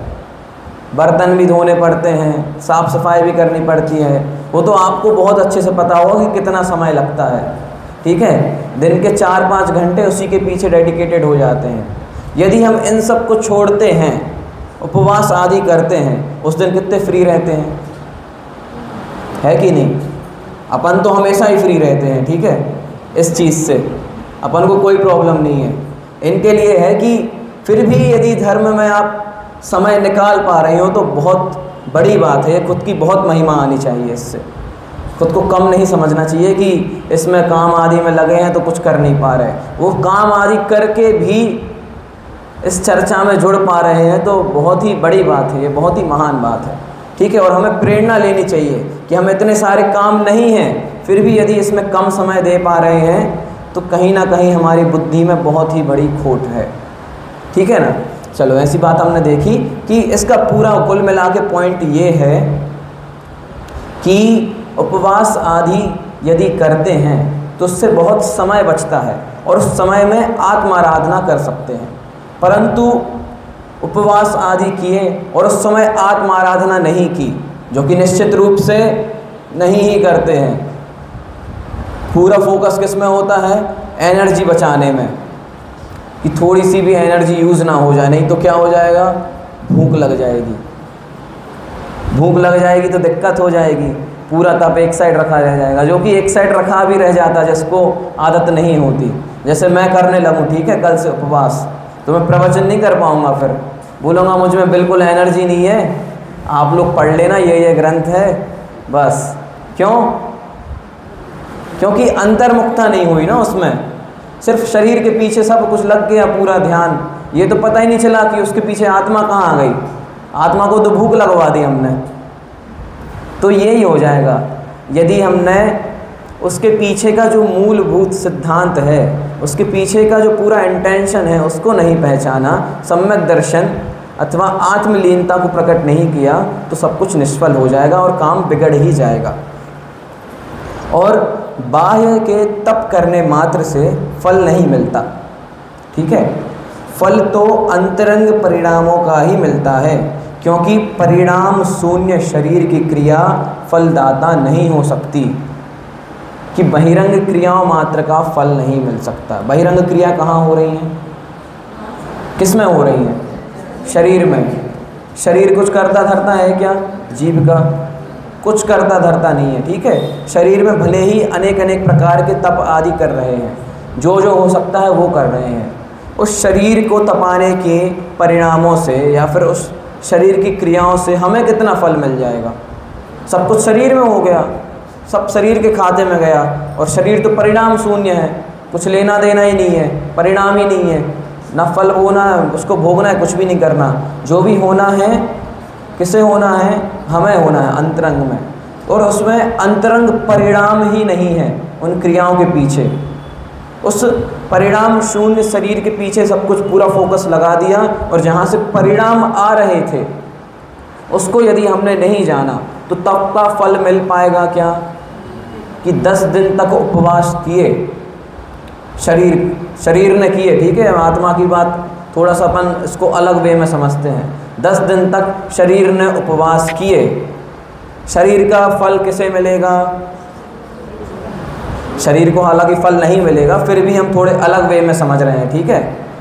बर्तन भी धोने पड़ते हैं, साफ़ सफाई भी करनी पड़ती है, वो तो आपको बहुत अच्छे से पता होगा कि कितना समय लगता है। ठीक है, दिन के 4-5 घंटे उसी के पीछे डेडिकेटेड हो जाते हैं। यदि हम इन सब को छोड़ते हैं, उपवास आदि करते हैं, उस दिन कितने फ्री रहते हैं, है कि नहीं? अपन तो हमेशा ही फ्री रहते हैं। ठीक है, इस चीज़ से अपन को कोई प्रॉब्लम नहीं है। इनके लिए है कि फिर भी यदि धर्म में आप समय निकाल पा रहे हो तो बहुत बड़ी बात है, खुद की बहुत महिमा आनी चाहिए। इससे खुद को कम नहीं समझना चाहिए कि इसमें काम आदि में लगे हैं तो कुछ कर नहीं पा रहे। वो काम आदि करके भी इस चर्चा में जुड़ पा रहे हैं तो बहुत ही बड़ी बात है, ये बहुत ही महान बात है। ठीक है, और हमें प्रेरणा लेनी चाहिए कि हम इतने सारे काम नहीं हैं, फिर भी यदि इसमें कम समय दे पा रहे हैं तो कहीं ना कहीं हमारी बुद्धि में बहुत ही बड़ी खोट है। ठीक है ना, चलो ऐसी बात हमने देखी कि इसका पूरा कुल मिला के पॉइंट ये है कि उपवास आदि यदि करते हैं तो उससे बहुत समय बचता है और उस समय में आत्माराधना कर सकते हैं। परंतु उपवास आदि किए और उस समय आत्माराधना नहीं की, जो कि निश्चित रूप से नहीं ही करते हैं, पूरा फोकस किस में होता है, एनर्जी बचाने में, कि थोड़ी सी भी एनर्जी यूज़ ना हो जाए, नहीं तो क्या हो जाएगा, भूख लग जाएगी। भूख लग जाएगी तो दिक्कत हो जाएगी, पूरा तप एक साइड रखा रह जाएगा, जो कि एक साइड रखा भी रह जाता है जिसको आदत नहीं होती। जैसे मैं करने लगूँ, ठीक है, कल से उपवास, तो मैं प्रवचन नहीं कर पाऊँगा, फिर बोलूँगा मुझ में बिल्कुल एनर्जी नहीं है, आप लोग पढ़ लेना, ये ग्रंथ है बस। क्यों? क्योंकि अंतर्मुखता नहीं हुई ना उसमें, सिर्फ शरीर के पीछे सब कुछ लग गया पूरा ध्यान, ये तो पता ही नहीं चला कि उसके पीछे आत्मा कहाँ आ गई। आत्मा को तो भूख लगवा दी हमने। तो यही हो जाएगा यदि हमने उसके पीछे का जो मूलभूत सिद्धांत है, उसके पीछे का जो पूरा इंटेंशन है, उसको नहीं पहचाना, सम्यक दर्शन अथवा आत्मलीनता को प्रकट नहीं किया, तो सब कुछ निष्फल हो जाएगा और काम बिगड़ ही जाएगा। और बाह्य के तप करने मात्र से फल नहीं मिलता। ठीक है, फल तो अंतरंग परिणामों का ही मिलता है, क्योंकि परिणाम शून्य शरीर की क्रिया फलदाता नहीं हो सकती, कि बहिरंग क्रियाओं मात्र का फल नहीं मिल सकता। बहिरंग क्रिया कहाँ हो रही हैं, किस में हो रही हैं, शरीर में। शरीर कुछ करता धरता है क्या, जीव का कुछ करता धरता नहीं है। ठीक है, शरीर में भले ही अनेक अनेक प्रकार के तप आदि कर रहे हैं, जो जो हो सकता है वो कर रहे हैं। उस शरीर को तपाने के परिणामों से या फिर उस शरीर की क्रियाओं से हमें कितना फल मिल जाएगा। सब कुछ शरीर में हो गया, सब शरीर के खाते में गया, और शरीर तो परिणाम शून्य है, कुछ लेना देना ही नहीं है, परिणाम ही नहीं है, ना फल होना है, उसको भोगना है, कुछ भी नहीं करना। जो भी होना है किसे होना है, हमें होना है अंतरंग में, और उसमें अंतरंग परिणाम ही नहीं है उन क्रियाओं के पीछे। उस परिणाम शून्य शरीर के पीछे सब कुछ पूरा फोकस लगा दिया, और जहाँ से परिणाम आ रहे थे उसको यदि हमने नहीं जाना तो तब का फल मिल पाएगा क्या, कि 10 दिन तक उपवास किए, शरीर ने किए। ठीक है, आत्मा की बात थोड़ा सा अपन इसको अलग वे में समझते हैं। 10 दिन तक शरीर ने उपवास किए, शरीर का फल किसे मिलेगा, शरीर को हालांकि फल नहीं मिलेगा, फिर भी हम थोड़े अलग वे में समझ रहे हैं। ठीक है,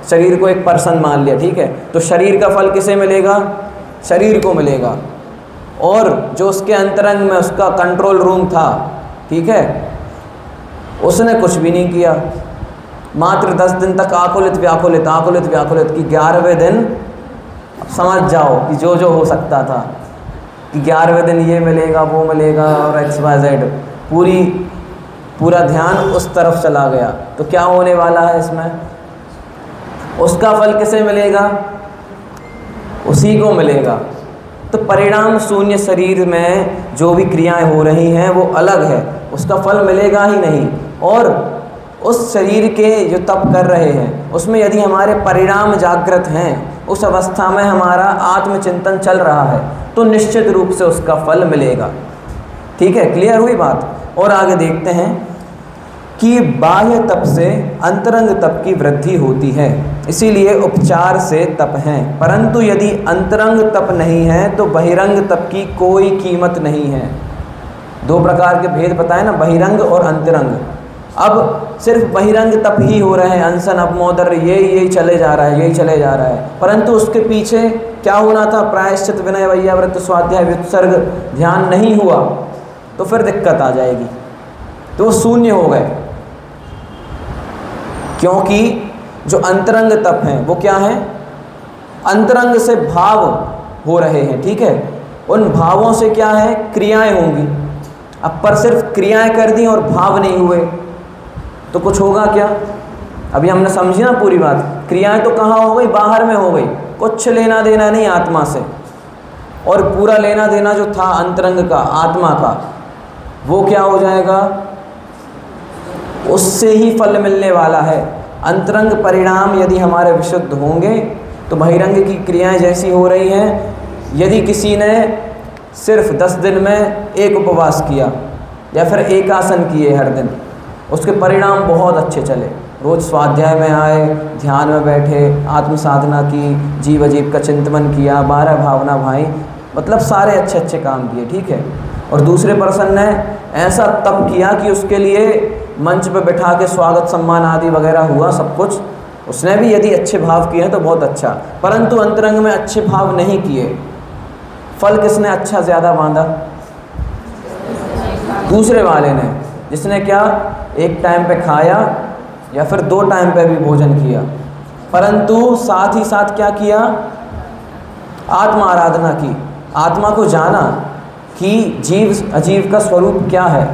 शरीर को एक पर्सन मान लिया। ठीक है, तो शरीर का फल किसे मिलेगा, शरीर को मिलेगा, और जो उसके अंतरंग में उसका कंट्रोल रूम था, ठीक है, उसने कुछ भी नहीं किया, मात्र 10 दिन तक आकुलित व्याकुलित आकुलित व्याकुलित, कि 11वें दिन समझ जाओ कि जो जो हो सकता था, कि 11वें दिन ये मिलेगा वो मिलेगा और XYZ, पूरा ध्यान उस तरफ चला गया। तो क्या होने वाला है इसमें? उसका फल किसे मिलेगा? उसी को मिलेगा। तो परिणाम शून्य शरीर में जो भी क्रियाएं हो रही हैं वो अलग है, उसका फल मिलेगा ही नहीं। और उस शरीर के जो तप कर रहे हैं उसमें यदि हमारे परिणाम जागृत हैं, उस अवस्था में हमारा आत्मचिंतन चल रहा है, तो निश्चित रूप से उसका फल मिलेगा। ठीक है, क्लियर हुई बात? और आगे देखते हैं कि बाह्य तप से अंतरंग तप की वृद्धि होती है, इसीलिए उपचार से तप हैं। परंतु यदि अंतरंग तप नहीं है तो बहिरंग तप की कोई कीमत नहीं है। दो प्रकार के भेद बताए ना, बहिरंग और अंतरंग। अब सिर्फ बहिरंग तप ही हो रहे हैं, अनशन अपमोदर यही चले जा रहा है, यही चले जा रहा है, परंतु उसके पीछे क्या होना था? प्रायश्चित, विनय, वैयाव्रत, स्वाध्याय, व्युत्सर्ग ध्यान नहीं हुआ तो फिर दिक्कत आ जाएगी, तो वो शून्य हो गए। क्योंकि जो अंतरंग तप हैं वो क्या है? अंतरंग से भाव हो रहे हैं, ठीक है, उन भावों से क्या है? क्रियाएं होंगी। अब पर सिर्फ क्रियाएं कर दी और भाव नहीं हुए तो कुछ होगा क्या? अभी हमने समझी ना पूरी बात। क्रियाएं तो कहाँ हो गई? बाहर में हो गई, कुछ लेना देना नहीं आत्मा से, और पूरा लेना देना जो था अंतरंग का, आत्मा का, वो क्या हो जाएगा? उससे ही फल मिलने वाला है। अंतरंग परिणाम यदि हमारे विशुद्ध होंगे तो बहिरंग की क्रियाएं जैसी हो रही हैं, यदि किसी ने सिर्फ 10 दिन में एक उपवास किया या फिर एक आसन किए हर दिन, उसके परिणाम बहुत अच्छे चले, रोज़ स्वाध्याय में आए, ध्यान में बैठे, आत्म साधना की, जीव अजीव का चिंतन किया, 12 भावना भाई, मतलब सारे अच्छे अच्छे काम किए, ठीक है। और दूसरे पर्सन ने ऐसा तप किया कि उसके लिए मंच पे बैठा के स्वागत सम्मान आदि वगैरह हुआ, सब कुछ उसने भी यदि अच्छे भाव किए हैं तो बहुत अच्छा, परंतु अंतरंग में अच्छे भाव नहीं किए, फल किसने अच्छा ज़्यादा बांधा? दूसरे वाले ने, जिसने क्या एक टाइम पे खाया या फिर 2 टाइम पे भी भोजन किया, परंतु साथ ही साथ क्या किया? आत्मा आराधना की, आत्मा को जाना कि जीव अजीव का स्वरूप क्या है,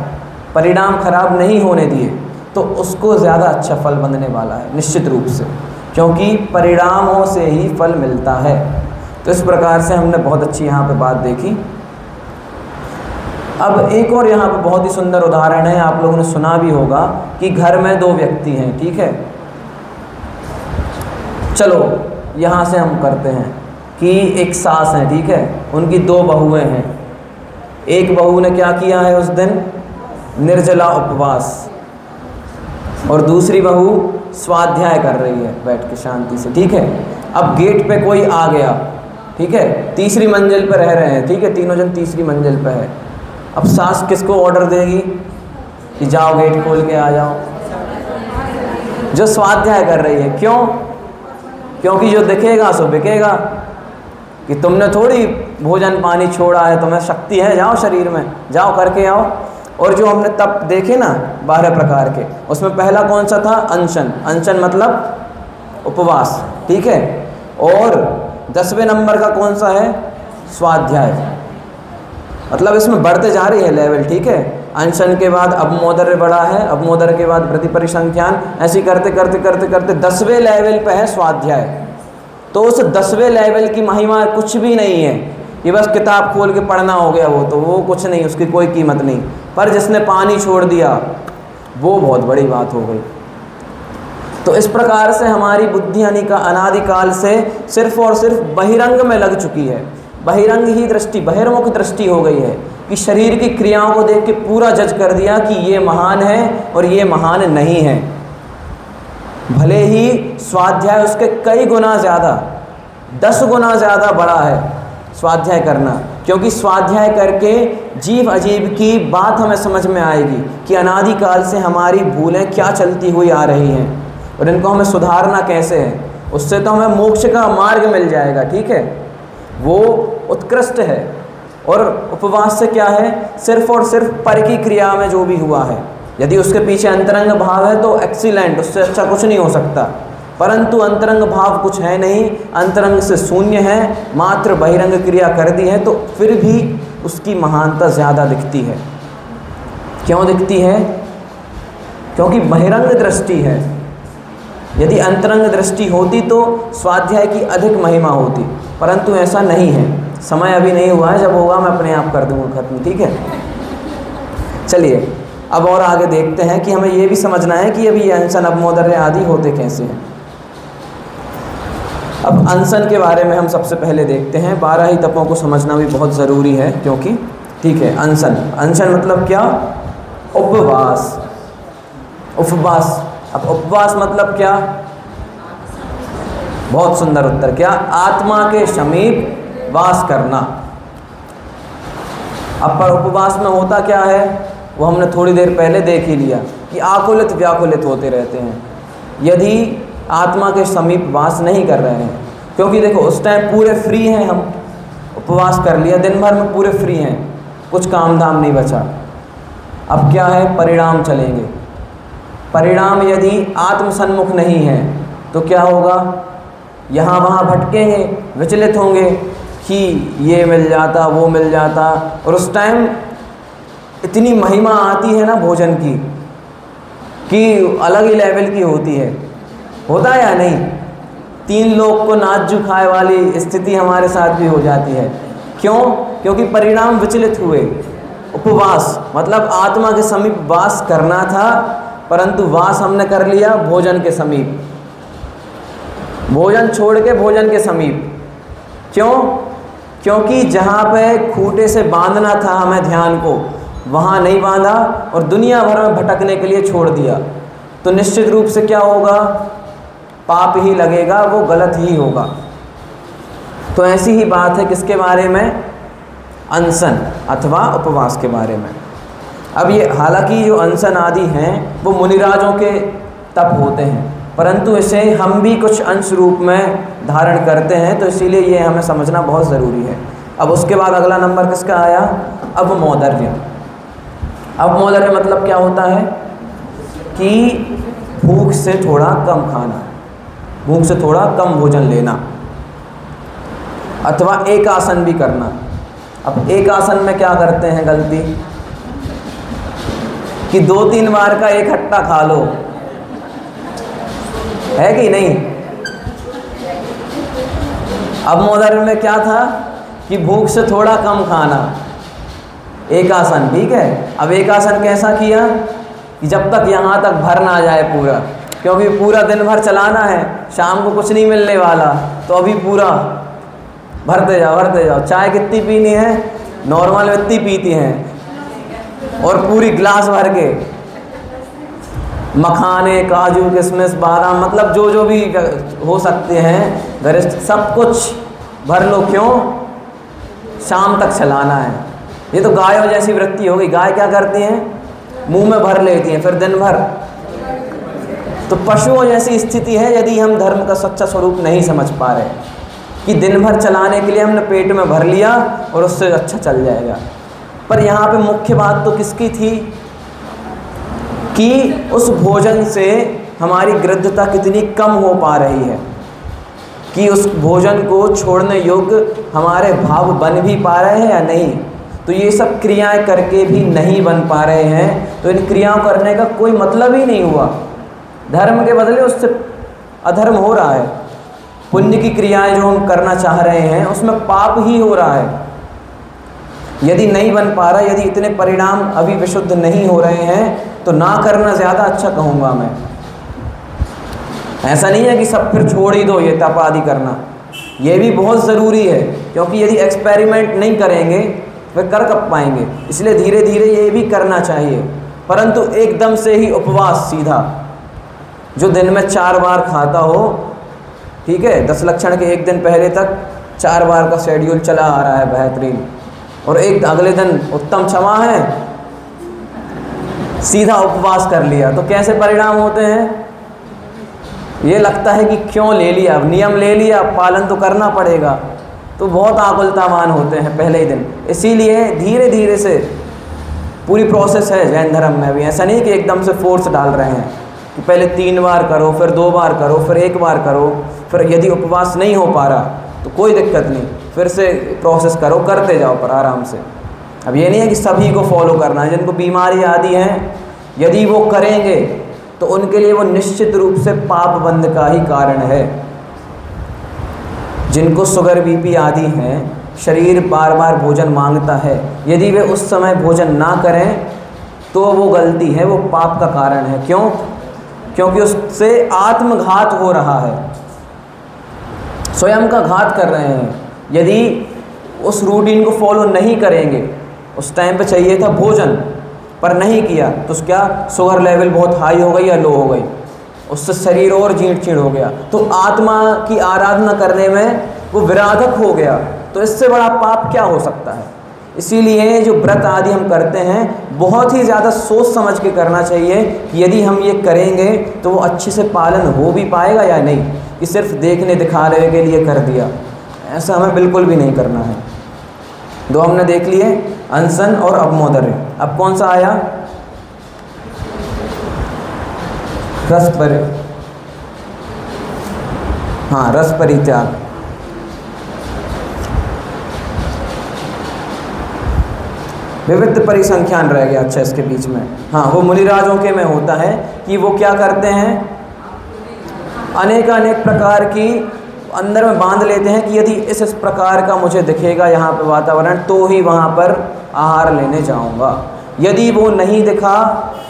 परिणाम खराब नहीं होने दिए, तो उसको ज़्यादा अच्छा फल बनने वाला है निश्चित रूप से, क्योंकि परिणामों से ही फल मिलता है। तो इस प्रकार से हमने बहुत अच्छी यहाँ पे बात देखी। अब एक और यहाँ पे बहुत ही सुंदर उदाहरण है, आप लोगों ने सुना भी होगा कि घर में 2 व्यक्ति हैं, ठीक है। चलो यहाँ से हम करते हैं कि एक सास है, ठीक है, उनकी 2 बहुएं हैं। एक बहू ने क्या किया है उस दिन? निर्जला उपवास, और दूसरी बहू स्वाध्याय कर रही है बैठ के शांति से, ठीक है। अब गेट पे कोई आ गया, ठीक है, तीसरी मंजिल पे रह रहे हैं, ठीक है, तीनों जन तीसरी मंजिल पे है। अब सास किसको ऑर्डर देगी कि जाओ गेट खोल के आ जाओ? जो स्वाध्याय कर रही है। क्यों? क्योंकि जो दिखेगा सो बिकेगा, कि तुमने थोड़ी भोजन पानी छोड़ा है, तुम्हें शक्ति है, जाओ शरीर में, जाओ करके आओ। और जो हमने तप देखे ना 12 प्रकार के, उसमें पहला कौन सा था? अनशन। अनशन मतलब उपवास, ठीक है। और 10वें नंबर का कौन सा है? स्वाध्याय। मतलब इसमें बढ़ते जा रही है लेवल, ठीक है। अनशन के बाद अपमोदर्य बड़ा है, अपमोदर्य के बाद प्रतिपरिसंख्यान, ऐसे करते करते करते करते 10वें लेवल पे है स्वाध्याय। तो उस 10वें लेवल की महिमा कुछ भी नहीं है, ये बस किताब खोल के पढ़ना हो गया, वो तो वो कुछ नहीं, उसकी कोई कीमत नहीं। पर जिसने पानी छोड़ दिया वो बहुत बड़ी बात हो गई। तो इस प्रकार से हमारी बुद्धि यानी का अनादिकाल से सिर्फ और सिर्फ बहिरंग में लग चुकी है, बहिरंग ही दृष्टि, बहिर्मुख दृष्टि हो गई है, कि शरीर की क्रियाओं को देख के पूरा जज कर दिया कि ये महान है और ये महान नहीं है। भले ही स्वाध्याय उसके कई गुना ज़्यादा, 10 गुना ज़्यादा बड़ा है स्वाध्याय करना, क्योंकि स्वाध्याय करके जीव अजीव की बात हमें समझ में आएगी कि अनादिकाल से हमारी भूलें क्या चलती हुई आ रही हैं और इनको हमें सुधारना कैसे है। उससे तो हमें मोक्ष का मार्ग मिल जाएगा, ठीक है, वो उत्कृष्ट है। और उपवास से क्या है? सिर्फ और सिर्फ पर की क्रिया में जो भी हुआ है यदि उसके पीछे अंतरंग भाव है तो एक्सीलेंट, उससे अच्छा कुछ नहीं हो सकता। परंतु अंतरंग भाव कुछ है नहीं, अंतरंग से शून्य है, मात्र बहिरंग क्रिया कर दी है, तो फिर भी उसकी महानता ज़्यादा दिखती है। क्यों दिखती है? क्योंकि बहिरंग दृष्टि है। यदि अंतरंग दृष्टि होती तो स्वाध्याय की अधिक महिमा होती, परंतु ऐसा नहीं है। समय अभी नहीं हुआ है, जब होगा मैं अपने आप कर दूंगा खत्म, ठीक है। चलिए अब और आगे देखते हैं कि हमें ये भी समझना है कि अभी ये अनशन अपमोदर्य आदि होते कैसे हैं। अब अनशन के बारे में हम सबसे पहले देखते हैं। 12 ही तपों को समझना भी बहुत ज़रूरी है, क्योंकि ठीक है, अनशन, अनशन मतलब क्या? उपवास। उपवास, अब उपवास मतलब क्या? बहुत सुंदर उत्तर, क्या? आत्मा के समीप वास करना। अब पर उपवास में होता क्या है, वो हमने थोड़ी देर पहले देख ही लिया कि आकुलित व्याकुलित होते रहते हैं यदि आत्मा के समीप वास नहीं कर रहे हैं। क्योंकि देखो उस टाइम पूरे फ्री हैं, हम उपवास कर लिया, दिन भर में पूरे फ्री हैं, कुछ काम धाम नहीं बचा। अब क्या है? परिणाम चलेंगे। परिणाम यदि आत्म सन्मुख नहीं है तो क्या होगा? यहाँ वहाँ भटकेंगे, विचलित होंगे कि ये मिल जाता, वो मिल जाता। और उस टाइम इतनी महिमा आती है ना भोजन की कि अलग ही लेवल की होती है। होता है या नहीं? 3 लोग को नाच झुकाए वाली स्थिति हमारे साथ भी हो जाती है। क्यों? क्योंकि परिणाम विचलित हुए। उपवास मतलब आत्मा के समीप वास करना था, परंतु वास हमने कर लिया भोजन के समीप, भोजन छोड़ के भोजन के समीप। क्यों? क्योंकि जहाँ पे खूंटे से बांधना था हमें ध्यान को, वहाँ नहीं बांधा और दुनिया भर में भटकने के लिए छोड़ दिया, तो निश्चित रूप से क्या होगा? पाप ही लगेगा, वो गलत ही होगा। तो ऐसी ही बात है किसके बारे में? अनशन अथवा उपवास के बारे में। अब ये हालांकि जो अनशन आदि हैं वो मुनिराजों के तप होते हैं, परंतु इसे हम भी कुछ अंश रूप में धारण करते हैं, तो इसीलिए ये हमें समझना बहुत ज़रूरी है। अब उसके बाद अगला नंबर किसका आया? अवमोदर्य। अवमोदर्य मतलब क्या होता है कि भूख से थोड़ा कम खाना, भूख से थोड़ा कम भोजन लेना, अथवा एक आसन भी करना। अब एक आसन में क्या करते हैं गलती कि 2-3 बार का इकट्ठा खा लो, है कि नहीं? अवमोदर्य में क्या था कि भूख से थोड़ा कम खाना, एक आसन, ठीक है। अब एक आसन कैसा किया कि जब तक यहाँ तक भर ना जाए पूरा, क्योंकि पूरा दिन भर चलाना है, शाम को कुछ नहीं मिलने वाला, तो अभी पूरा भरते जाओ भरते जाओ। चाय कितनी पीनी है? नॉर्मल इतनी पीती हैं, और पूरी गिलास भर के मखाने, काजू, किशमिश, बादाम, मतलब जो जो भी हो सकते हैं गरिष्ठ, सब कुछ भर लो। क्यों? शाम तक चलाना है। ये तो गायों जैसी वृत्ति हो गई। गाय क्या करती हैं? मुंह में भर लेती हैं, फिर दिन भर। तो पशुओं जैसी स्थिति है यदि हम धर्म का सच्चा स्वरूप नहीं समझ पा रहे कि दिन भर चलाने के लिए हमने पेट में भर लिया और उससे अच्छा चल जाएगा। पर यहाँ पे मुख्य बात तो किसकी थी कि उस भोजन से हमारी गृद्धता कितनी कम हो पा रही है, कि उस भोजन को छोड़ने योग्य हमारे भाव बन भी पा रहे हैं या नहीं। तो ये सब क्रियाएं करके भी नहीं बन पा रहे हैं, तो इन क्रियाओं करने का कोई मतलब ही नहीं हुआ। धर्म के बदले उससे अधर्म हो रहा है। पुण्य की क्रियाएं जो हम करना चाह रहे हैं उसमें पाप ही हो रहा है। यदि नहीं बन पा रहा, यदि इतने परिणाम अभी विशुद्ध नहीं हो रहे हैं, तो ना करना ज़्यादा अच्छा कहूँगा मैं। ऐसा नहीं है कि सब फिर छोड़ ही दो ये तप आदि करना, ये भी बहुत ज़रूरी है, क्योंकि यदि एक्सपेरिमेंट नहीं करेंगे वे कर कब पाएंगे। इसलिए धीरे धीरे ये भी करना चाहिए, परंतु एकदम से ही उपवास सीधा, जो दिन में 4 बार खाता हो, ठीक है, 10 लक्षण के एक दिन पहले तक 4 बार का शेड्यूल चला आ रहा है बेहतरीन, और एक अगले दिन उत्तम क्षमा है, सीधा उपवास कर लिया, तो कैसे परिणाम होते हैं? ये लगता है कि क्यों ले लिया, अब नियम ले लिया, पालन तो करना पड़ेगा, तो बहुत आकुलतावान होते हैं पहले ही दिन। इसीलिए धीरे धीरे से पूरी प्रोसेस है जैन धर्म में भी। ऐसा नहीं कि एकदम से फोर्स डाल रहे हैं कि पहले 3 बार करो, फिर 2 बार करो, फिर 1 बार करो, फिर यदि उपवास नहीं हो पा रहा तो कोई दिक्कत नहीं, फिर से प्रोसेस करो, करते जाओ पर आराम से। अब ये नहीं है कि सभी को फॉलो करना है। जिनको बीमारी आदि है यदि वो करेंगे तो उनके लिए वो निश्चित रूप से पाप बंध का ही कारण है। जिनको शुगर बीपी आदि हैं, शरीर बार बार भोजन मांगता है, यदि वे उस समय भोजन ना करें तो वो गलती है, वो पाप का कारण है। क्यों? क्योंकि उससे आत्मघात हो रहा है, स्वयं का घात कर रहे हैं। यदि उस रूटीन को फॉलो नहीं करेंगे, उस टाइम पे चाहिए था भोजन पर नहीं किया तो क्या शुगर लेवल बहुत हाई हो गई या लो हो गई, उससे शरीर और जीर्ण हो गया, तो आत्मा की आराधना करने में वो विराधक हो गया। तो इससे बड़ा पाप क्या हो सकता है? इसीलिए जो व्रत आदि हम करते हैं बहुत ही ज़्यादा सोच समझ के करना चाहिए कि यदि हम ये करेंगे तो वो अच्छे से पालन हो भी पाएगा या नहीं, कि सिर्फ देखने दिखाने के लिए कर दिया, ऐसा हमें बिल्कुल भी नहीं करना है। 2 हमने देख लिए, अनशन और अपमोदर्य। अब कौन सा आया? रस परित्याग। विविध परिसंख्यान रह गया। अच्छा, इसके बीच में हाँ, वो मुनिराजों के में होता है कि वो क्या करते हैं, अनेक प्रकार की अंदर में बांध लेते हैं कि यदि इस प्रकार का मुझे दिखेगा यहाँ पे वातावरण तो ही वहाँ पर आहार लेने जाऊँगा, यदि वो नहीं दिखा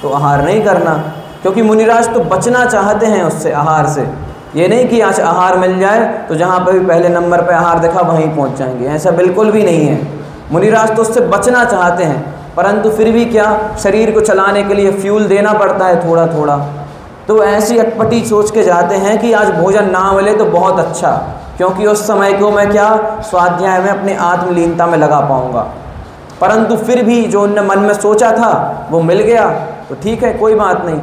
तो आहार नहीं करना। क्योंकि मुनिराज तो बचना चाहते हैं उससे, आहार से। ये नहीं कि आज आहार मिल जाए तो जहाँ पर भी पहले नंबर पे आहार दिखा वहीं पहुँच जाएंगे, ऐसा बिल्कुल भी नहीं है। मुनिराज तो उससे बचना चाहते हैं, परंतु फिर भी क्या, शरीर को चलाने के लिए फ्यूल देना पड़ता है थोड़ा थोड़ा। तो ऐसी अटपटी सोच के जाते हैं कि आज भोजन ना मिले तो बहुत अच्छा, क्योंकि उस समय को मैं क्या स्वाध्याय में अपनी आत्मलीनता में लगा पाऊँगा। परंतु फिर भी जो उनने मन में सोचा था वो मिल गया तो ठीक है, कोई बात नहीं,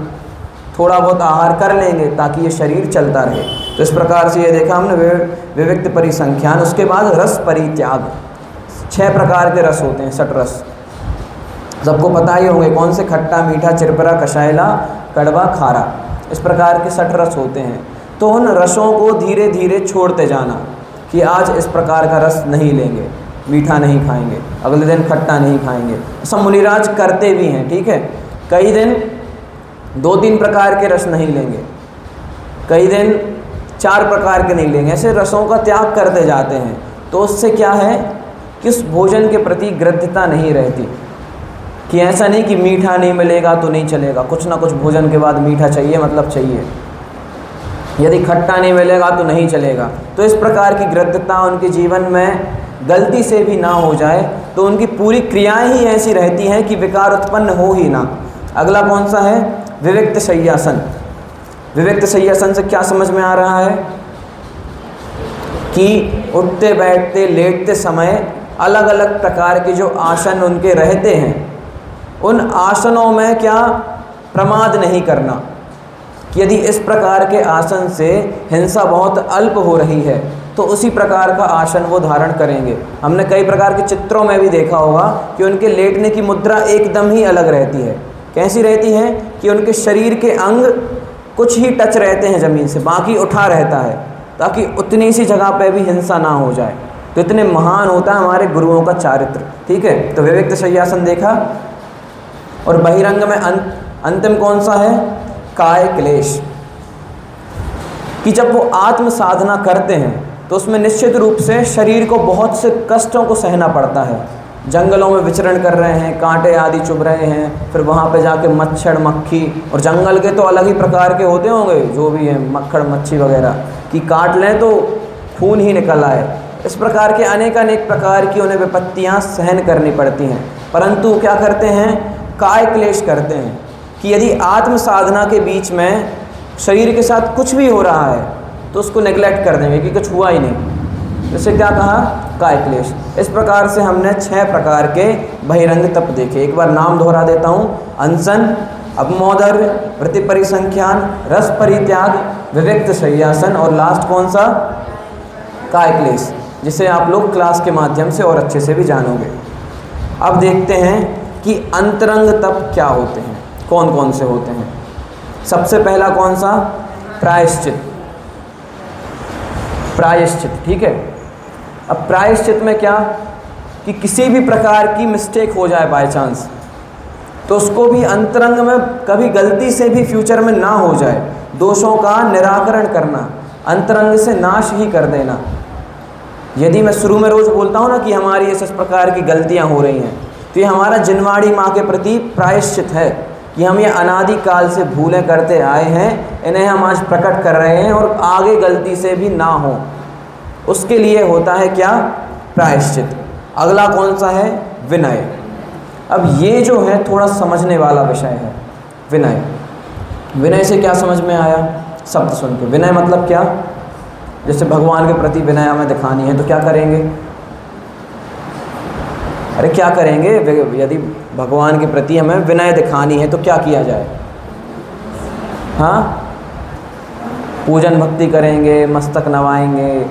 थोड़ा बहुत आहार कर लेंगे ताकि ये शरीर चलता रहे। तो इस प्रकार से ये देखा हमने विविक्त परिसंख्यान। उसके बाद रस परित्याग। 6 प्रकार के रस होते हैं, 6 रस सबको पता ही होंगे कौन से, खट्टा, मीठा, चिरपरा, कषायला, कड़वा, खारा। इस प्रकार के 6 रस होते हैं। तो उन रसों को धीरे धीरे छोड़ते जाना कि आज इस प्रकार का रस नहीं लेंगे, मीठा नहीं खाएंगे, अगले दिन खट्टा नहीं खाएंगे। ऐसा मुनिराज करते भी हैं, ठीक है। कई दिन 2-3 प्रकार के रस नहीं लेंगे, कई दिन 4 प्रकार के नहीं लेंगे, ऐसे रसों का त्याग करते जाते हैं। तो उससे क्या है कि उस भोजन के प्रति गृध्यता नहीं रहती, कि ऐसा नहीं कि मीठा नहीं मिलेगा तो नहीं चलेगा, कुछ ना कुछ भोजन के बाद मीठा चाहिए, मतलब चाहिए, यदि खट्टा नहीं मिलेगा तो नहीं चलेगा। तो इस प्रकार की गृध्यता उनके जीवन में गलती से भी ना हो जाए तो उनकी पूरी क्रियाएं ही ऐसी रहती हैं कि विकार उत्पन्न हो ही ना। अगला कौन सा है? विविक्त शय्यासन। विविक्त शय्यासन से क्या समझ में आ रहा है कि उठते बैठते लेटते समय अलग अलग प्रकार के जो आसन उनके रहते हैं, उन आसनों में क्या प्रमाद नहीं करना, कि यदि इस प्रकार के आसन से हिंसा बहुत अल्प हो रही है तो उसी प्रकार का आसन वो धारण करेंगे। हमने कई प्रकार के चित्रों में भी देखा होगा कि उनके लेटने की मुद्रा एकदम ही अलग रहती है। कैसी रहती है कि उनके शरीर के अंग कुछ ही टच रहते हैं ज़मीन से, बाकी उठा रहता है, ताकि उतनी सी जगह पे भी हिंसा ना हो जाए। तो इतने महान होता है हमारे गुरुओं का चारित्र, ठीक है। तो विविक्त शय्यासन देखा। और बहिरंग में अंतिम कौन सा है? काय क्लेश। कि जब वो आत्म साधना करते हैं तो उसमें निश्चित रूप से शरीर को बहुत से कष्टों को सहना पड़ता है। जंगलों में विचरण कर रहे हैं, कांटे आदि चुभ रहे हैं, फिर वहाँ पे जाके मच्छर मक्खी, और जंगल के तो अलग ही प्रकार के होते होंगे जो भी हैं, मक्खड़ मच्छी वगैरह, कि काट लें तो खून ही निकल आए। इस प्रकार के अनेक प्रकार की उन्हें विपत्तियाँ सहन करनी पड़ती हैं। परंतु क्या करते हैं? काय क्लेश करते हैं कि यदि आत्म साधना के बीच में शरीर के साथ कुछ भी हो रहा है तो उसको नेग्लेक्ट कर देंगे कि कुछ हुआ ही नहीं। जैसे क्या कहा? काय क्लेश। इस प्रकार से हमने 6 प्रकार के बहिरंग तप देखे। एक बार नाम दोहरा देता हूँ: अनशन, अपमोदर्य, वृत्ति परिसंख्यान, रस परित्याग, विविक्त शय्यासन, और लास्ट कौन सा? काय क्लेश, जिसे आप लोग क्लास के माध्यम से और अच्छे से भी जानोगे। अब देखते हैं कि अंतरंग तप क्या होते हैं, कौन कौन से होते हैं। सबसे पहला कौन सा? प्रायश्चित। प्रायश्चित, ठीक है। अब प्रायश्चित में क्या कि किसी भी प्रकार की मिस्टेक हो जाए बाय चांस, तो उसको भी अंतरंग में कभी गलती से भी फ्यूचर में ना हो जाए, दोषों का निराकरण करना, अंतरंग से नाश ही कर देना। यदि मैं शुरू में रोज़ बोलता हूँ ना कि हमारी इस प्रकार की गलतियाँ हो रही हैं, तो ये हमारा जिनवाड़ी माँ के प्रति प्रायश्चित है कि हम ये अनादि काल से भूलें करते आए हैं, इन्हें हम आज प्रकट कर रहे हैं और आगे गलती से भी ना हो, उसके लिए होता है क्या? प्रायश्चित। अगला कौन सा है? विनय। अब ये जो है थोड़ा समझने वाला विषय है, विनय। विनय से क्या समझ में आया? शब्द सुन के। विनय मतलब क्या? जैसे भगवान के प्रति विनय हमें दिखानी है तो क्या करेंगे? अरे क्या करेंगे? यदि भगवान के प्रति हमें विनय दिखानी है तो क्या किया जाए? हाँ, पूजन भक्ति करेंगे, मस्तक नवाएंगे,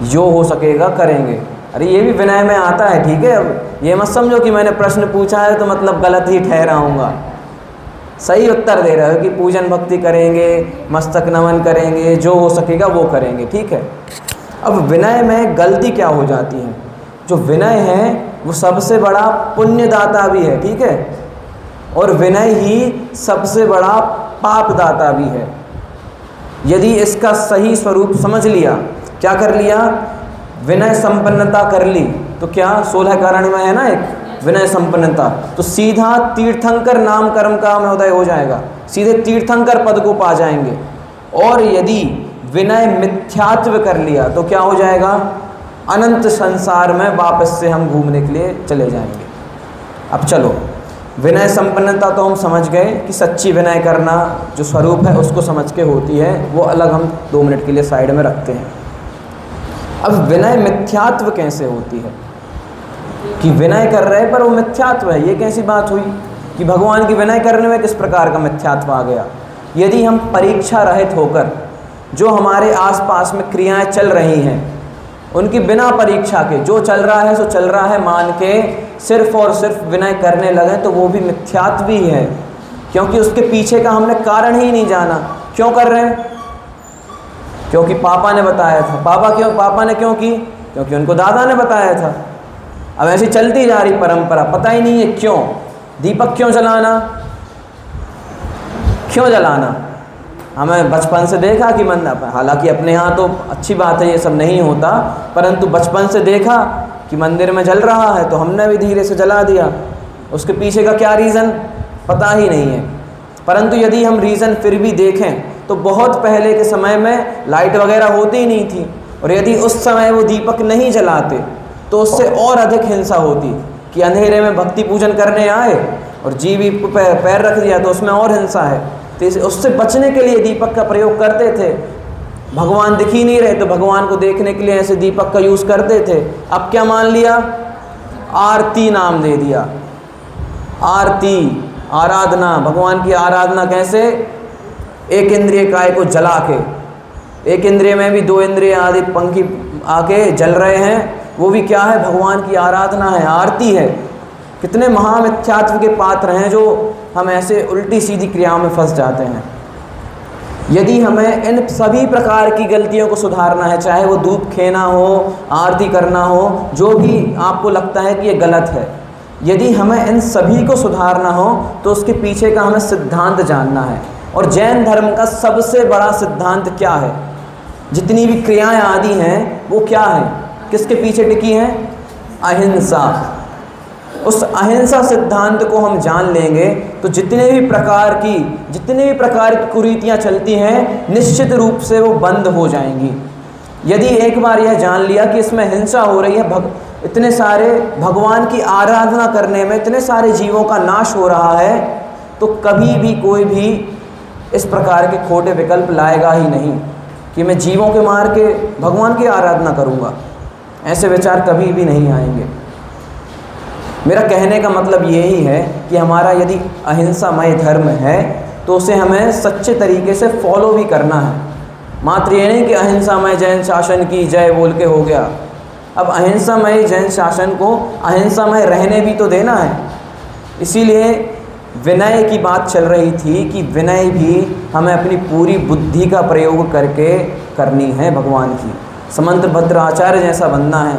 जो हो सकेगा करेंगे। अरे ये भी विनय में आता है, ठीक है। अब ये मत समझो कि मैंने प्रश्न पूछा है तो मतलब गलत ही ठहराऊँगा, सही उत्तर दे रहे हो कि पूजन भक्ति करेंगे, मस्तक नमन करेंगे, जो हो सकेगा वो करेंगे, ठीक है। अब विनय में गलती क्या हो जाती है? जो विनय है वो सबसे बड़ा पुण्यदाता भी है, ठीक है, और विनय ही सबसे बड़ा पापदाता भी है। यदि इसका सही स्वरूप समझ लिया, क्या कर लिया? विनय संपन्नता कर ली, तो क्या 16 कारण में है ना एक विनय संपन्नता, तो सीधा तीर्थंकर नाम कर्म का हमें उदय हो जाएगा, सीधे तीर्थंकर पद को पा जाएंगे। और यदि विनय मिथ्यात्व कर लिया तो क्या हो जाएगा? अनंत संसार में वापस से हम घूमने के लिए चले जाएंगे। अब चलो, विनय संपन्नता तो हम समझ गए कि सच्ची विनय करना जो स्वरूप है उसको समझ के होती है, वो अलग हम 2 मिनट के लिए साइड में रखते हैं। अब विनय मिथ्यात्व कैसे होती है? कि विनय कर रहे पर वो मिथ्यात्व है, ये कैसी बात हुई कि भगवान की विनय करने में किस प्रकार का मिथ्यात्व आ गया? यदि हम परीक्षा रहित होकर जो हमारे आसपास में क्रियाएं चल रही हैं उनकी बिना परीक्षा के जो चल रहा है सो चल रहा है मान के सिर्फ और सिर्फ विनय करने लगे तो वो भी मिथ्यात्व ही है, क्योंकि उसके पीछे का हमने कारण ही नहीं जाना। क्यों कर रहे हैं? क्योंकि पापा ने बताया था। पापा ने क्यों की? क्योंकि उनको दादा ने बताया था। अब ऐसी चलती जा रही परंपरा, पता ही नहीं है क्यों। दीपक क्यों जलाना? क्यों जलाना? हमें बचपन से देखा कि हालांकि अपने यहाँ तो अच्छी बात है, ये सब नहीं होता, परंतु बचपन से देखा कि मंदिर में जल रहा है तो हमने भी धीरे से जला दिया। उसके पीछे का क्या रीज़न पता ही नहीं है। परंतु यदि हम रीज़न फिर भी देखें तो बहुत पहले के समय में लाइट वगैरह होती ही नहीं थी, और यदि उस समय वो दीपक नहीं जलाते तो उससे और अधिक हिंसा होती कि अंधेरे में भक्ति पूजन करने आए और जीवी पैर रख दिया तो उसमें और हिंसा है। तो उससे बचने के लिए दीपक का प्रयोग करते थे। भगवान दिख ही नहीं रहे तो भगवान को देखने के लिए ऐसे दीपक का यूज़ करते थे। अब क्या मान लिया? आरती नाम दे दिया। आरती, आराधना, भगवान की आराधना कैसे? एक इंद्रिय काय को जला के, एक इंद्रिय में भी 2 इंद्रिय आदि पंखी आके जल रहे हैं, वो भी क्या है? भगवान की आराधना है, आरती है। कितने महामिथ्यात्व के पात्र हैं जो हम ऐसे उल्टी सीधी क्रियाओं में फंस जाते हैं। यदि हमें इन सभी प्रकार की गलतियों को सुधारना है, चाहे वो धूप खेना हो, आरती करना हो, जो भी आपको लगता है कि ये गलत है, यदि हमें इन सभी को सुधारना हो तो उसके पीछे का हमें सिद्धांत जानना है। और जैन धर्म का सबसे बड़ा सिद्धांत क्या है? जितनी भी क्रियाएं आदि हैं वो क्या है? किसके पीछे टिकी हैं? अहिंसा। उस अहिंसा सिद्धांत को हम जान लेंगे तो जितने भी प्रकार की कुरीतियाँ चलती हैं निश्चित रूप से वो बंद हो जाएंगी। यदि एक बार यह जान लिया कि इसमें हिंसा हो रही है, इतने सारे भगवान की आराधना करने में इतने सारे जीवों का नाश हो रहा है, तो कभी भी कोई भी इस प्रकार के खोटे विकल्प लाएगा ही नहीं कि मैं जीवों के मार के भगवान की आराधना करूँगा। ऐसे विचार कभी भी नहीं आएंगे। मेरा कहने का मतलब यही है कि हमारा यदि अहिंसामय धर्म है तो उसे हमें सच्चे तरीके से फॉलो भी करना है। मात्र ये नहीं कि अहिंसामय जैन शासन की जय बोल के हो गया। अब अहिंसामय जैन शासन को अहिंसामय रहने भी तो देना है। इसीलिए विनय की बात चल रही थी कि विनय भी हमें अपनी पूरी बुद्धि का प्रयोग करके करनी है भगवान की। समंत भद्र आचार्य जैसा बनना है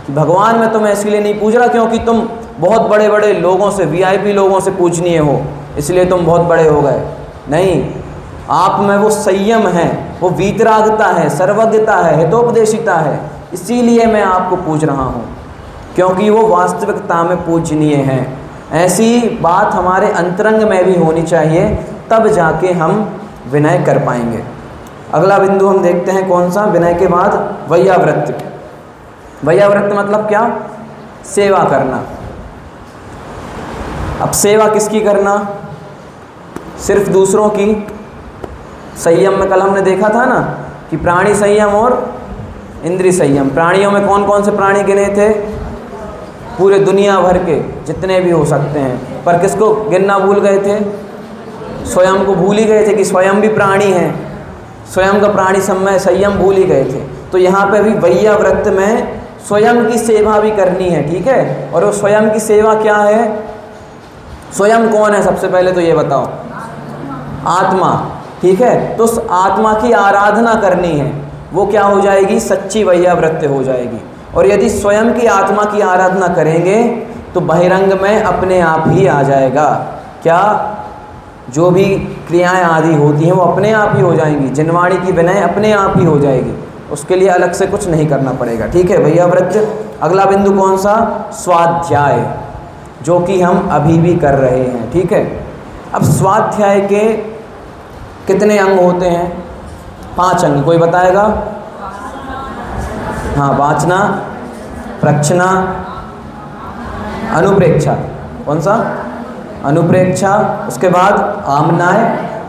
कि भगवान मैं तुम्हें इसलिए नहीं पूज रहा क्योंकि तुम बहुत बड़े बड़े लोगों से, वीआईपी लोगों से पूजनीय हो इसलिए तुम बहुत बड़े हो गए। नहीं, आप में वो संयम है, वो वीतरागता है, सर्वज्ञता है, हितोपदेशिता है, इसीलिए मैं आपको पूज रहा हूँ क्योंकि वो वास्तविकता में पूजनीय है। ऐसी बात हमारे अंतरंग में भी होनी चाहिए, तब जाके हम विनय कर पाएंगे। अगला बिंदु हम देखते हैं कौन सा, विनय के बाद वैयावृत्त। वैयावृत्त मतलब क्या? सेवा करना। अब सेवा किसकी करना? सिर्फ दूसरों की। संयम में कल हमने देखा था ना कि प्राणी संयम और इंद्रिय संयम। प्राणियों में कौन कौन से प्राणी गिने थे? पूरे दुनिया भर के जितने भी हो सकते हैं, पर किसको गिनना भूल गए थे? स्वयं को भूल ही गए थे कि स्वयं भी प्राणी हैं, स्वयं का प्राणी समय संयम भूल ही गए थे। तो यहाँ पे भी वैयावृत्त में स्वयं की सेवा भी करनी है, ठीक है। और वो स्वयं की सेवा क्या है? स्वयं कौन है? सबसे पहले तो ये बताओ, आत्मा, ठीक है। तो उस आत्मा की आराधना करनी है, वो क्या हो जाएगी? सच्ची वैयावृत्ति हो जाएगी। और यदि स्वयं की आत्मा की आराधना करेंगे तो बहिरंग में अपने आप ही आ जाएगा। क्या? जो भी क्रियाएं आदि होती हैं वो अपने आप ही हो जाएंगी। जिनवाणी की विनय अपने आप ही हो जाएगी, उसके लिए अलग से कुछ नहीं करना पड़ेगा, ठीक है। वैयावृत्त। अगला बिंदु कौन सा? स्वाध्याय, जो कि हम अभी भी कर रहे हैं, ठीक है। अब स्वाध्याय के कितने अंग होते हैं? 5 अंग। कोई बताएगा? हाँ, वाचना, प्रक्षना, अनुप्रेक्षा। कौन सा? अनुप्रेक्षा। उसके बाद आमनाय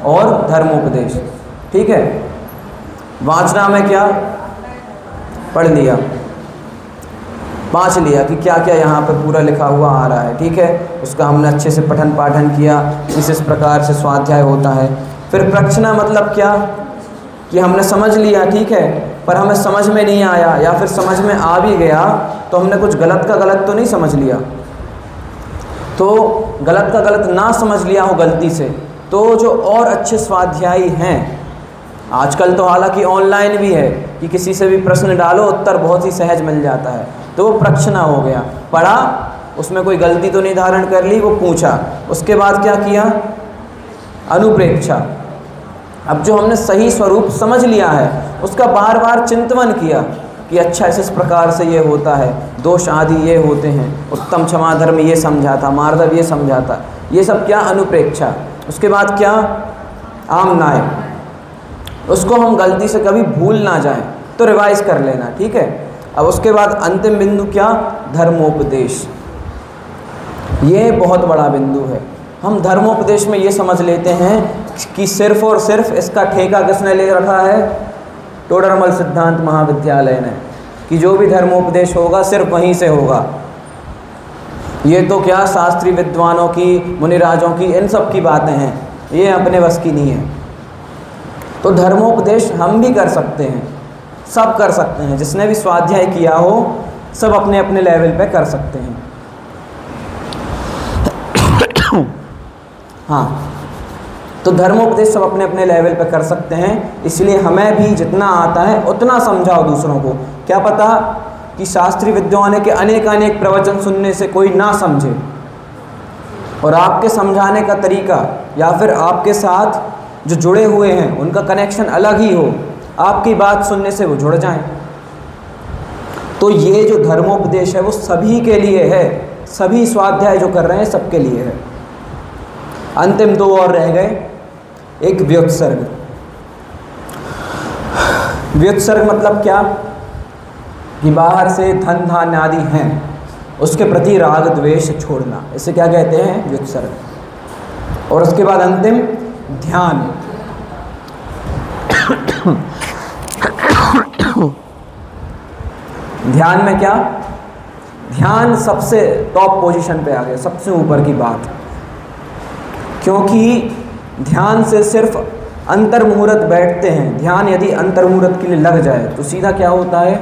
और धर्मोपदेश, ठीक है। वाचना में क्या पढ़ लिया? 5 लिया कि क्या क्या यहाँ पे पूरा लिखा हुआ आ रहा है, ठीक है। उसका हमने अच्छे से पठन पाठन किया, इस प्रकार से स्वाध्याय होता है। फिर प्रक्षना मतलब क्या? कि हमने समझ लिया, ठीक है, पर हमें समझ में नहीं आया, या फिर समझ में आ भी गया तो हमने कुछ गलत का गलत तो नहीं समझ लिया। तो गलत का गलत ना समझ लिया हो गलती से, तो जो और अच्छे स्वाध्यायी हैं, आजकल तो हालांकि ऑनलाइन भी है कि किसी से भी प्रश्न डालो उत्तर बहुत ही सहज मिल जाता है, तो वो प्रक्षना हो गया। पढ़ा, उसमें कोई गलती तो नहीं धारण कर ली, वो पूछा। उसके बाद क्या किया? अनुप्रेक्षा। अब जो हमने सही स्वरूप समझ लिया है उसका बार बार चिंतन किया कि अच्छा इस प्रकार से ये होता है, दोष आदि ये होते हैं, उत्तम क्षमा धर्म ये समझा था, मार्दव ये समझा था, ये सब क्या? अनुप्रेक्षा। उसके बाद क्या? आमनाय। उसको हम गलती से कभी भूल ना जाएं तो रिवाइज कर लेना, ठीक है। अब उसके बाद अंतिम बिंदु क्या? धर्मोपदेश। ये बहुत बड़ा बिंदु है। हम धर्मोपदेश में ये समझ लेते हैं कि सिर्फ और सिर्फ इसका ठेका किसने ले रखा है? टोडरमल सिद्धांत महाविद्यालय ने, कि जो भी धर्मोपदेश होगा सिर्फ वहीं से होगा। ये तो क्या शास्त्रीय विद्वानों की, मुनिराजों की, इन सब की बातें हैं, ये अपने बस की नहीं है। तो धर्मोपदेश हम भी कर सकते हैं, सब कर सकते हैं। जिसने भी स्वाध्याय किया हो सब अपने अपने लेवल पे कर सकते हैं। हाँ, तो धर्मोपदेश सब अपने अपने लेवल पे कर सकते हैं, इसलिए हमें भी जितना आता है उतना समझाओ दूसरों को। क्या पता कि शास्त्रीय विद्वानों के अनेक अनेक प्रवचन सुनने से कोई ना समझे और आपके समझाने का तरीका या फिर आपके साथ जो जुड़े हुए हैं उनका कनेक्शन अलग ही हो, आपकी बात सुनने से वो जुड़ जाएं। तो ये जो धर्मोपदेश है वो सभी के लिए है, सभी स्वाध्याय जो कर रहे हैं सबके लिए है। अंतिम 2 और रह गए। एक व्युत्सर्ग। व्युत्सर्ग मतलब क्या? कि बाहर से धन धान्य आदि हैं उसके प्रति राग द्वेष छोड़ना, इसे क्या कहते हैं? व्युत्सर्ग। और उसके बाद अंतिम ध्यान। ध्यान में क्या? ध्यान सबसे टॉप पोजीशन पे आ गया, सबसे ऊपर की बात, क्योंकि ध्यान से सिर्फ अंतर्मुहूर्त बैठते हैं। ध्यान यदि अंतर्मुहूर्त के लिए लग जाए तो सीधा क्या होता है?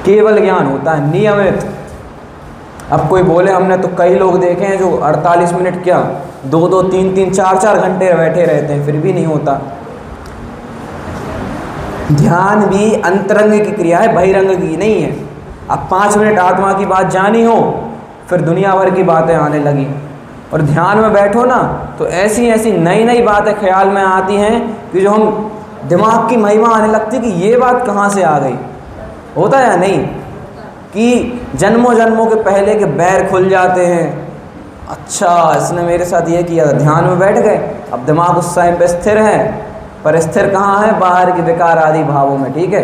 केवल ज्ञान होता है, नियमित। अब कोई बोले, हमने तो कई लोग देखे हैं जो 48 मिनट क्या 2-2, 3-3, 4-4 घंटे बैठे रहते हैं, फिर भी नहीं होता। ध्यान भी अंतरंग की क्रिया है, बहिरंग की नहीं है। अब 5 मिनट आत्मा की बात जानी हो, फिर दुनिया भर की बातें आने लगी। और ध्यान में बैठो ना तो ऐसी ऐसी नई नई बातें ख्याल में आती हैं कि जो हम दिमाग की महिमा आने लगती कि ये बात कहाँ से आ गई। होता या नहीं कि जन्मों जन्मों के पहले के बैर खुल जाते हैं। अच्छा, इसने मेरे साथ ये किया था, ध्यान में बैठ गए। अब दिमाग उस टाइम पे स्थिर है, पर स्थिर कहाँ है? बाहर की विकार आदि भावों में, ठीक है,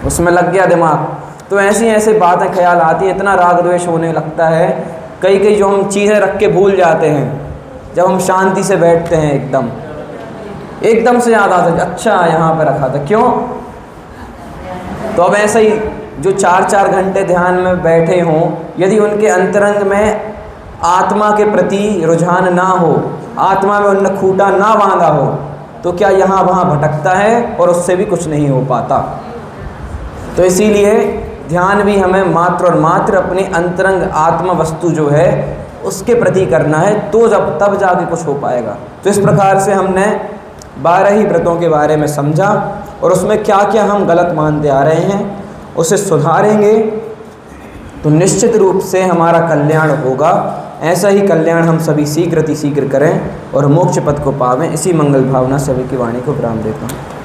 उसमें लग गया दिमाग। तो ऐसी ऐसी बातें ख्याल आती है, इतना राग द्वेष होने लगता है। कई कई जो हम चीज़ें रख के भूल जाते हैं, जब हम शांति से बैठते हैं एकदम से याद आता है, अच्छा यहाँ पे रखा था, क्यों? तो अब ऐसे ही जो 4-4 घंटे ध्यान में बैठे हों, यदि उनके अंतरंग में आत्मा के प्रति रुझान ना हो, आत्मा में उनने खूंटा ना बांधा हो, तो क्या यहाँ वहाँ भटकता है और उससे भी कुछ नहीं हो पाता। तो इसीलिए ध्यान भी हमें मात्र और मात्र अपनी अंतरंग आत्मा वस्तु जो है उसके प्रति करना है, तो जब तब जाके कुछ हो पाएगा। तो इस प्रकार से हमने 12 ही व्रतों के बारे में समझा और उसमें क्या क्या हम गलत मानते आ रहे हैं उसे सुधारेंगे तो निश्चित रूप से हमारा कल्याण होगा। ऐसा ही कल्याण हम सभी शीघ्र करें और मोक्ष पथ को पावें। इसी मंगल भावना सभी की वाणी को विराम देता हूँ।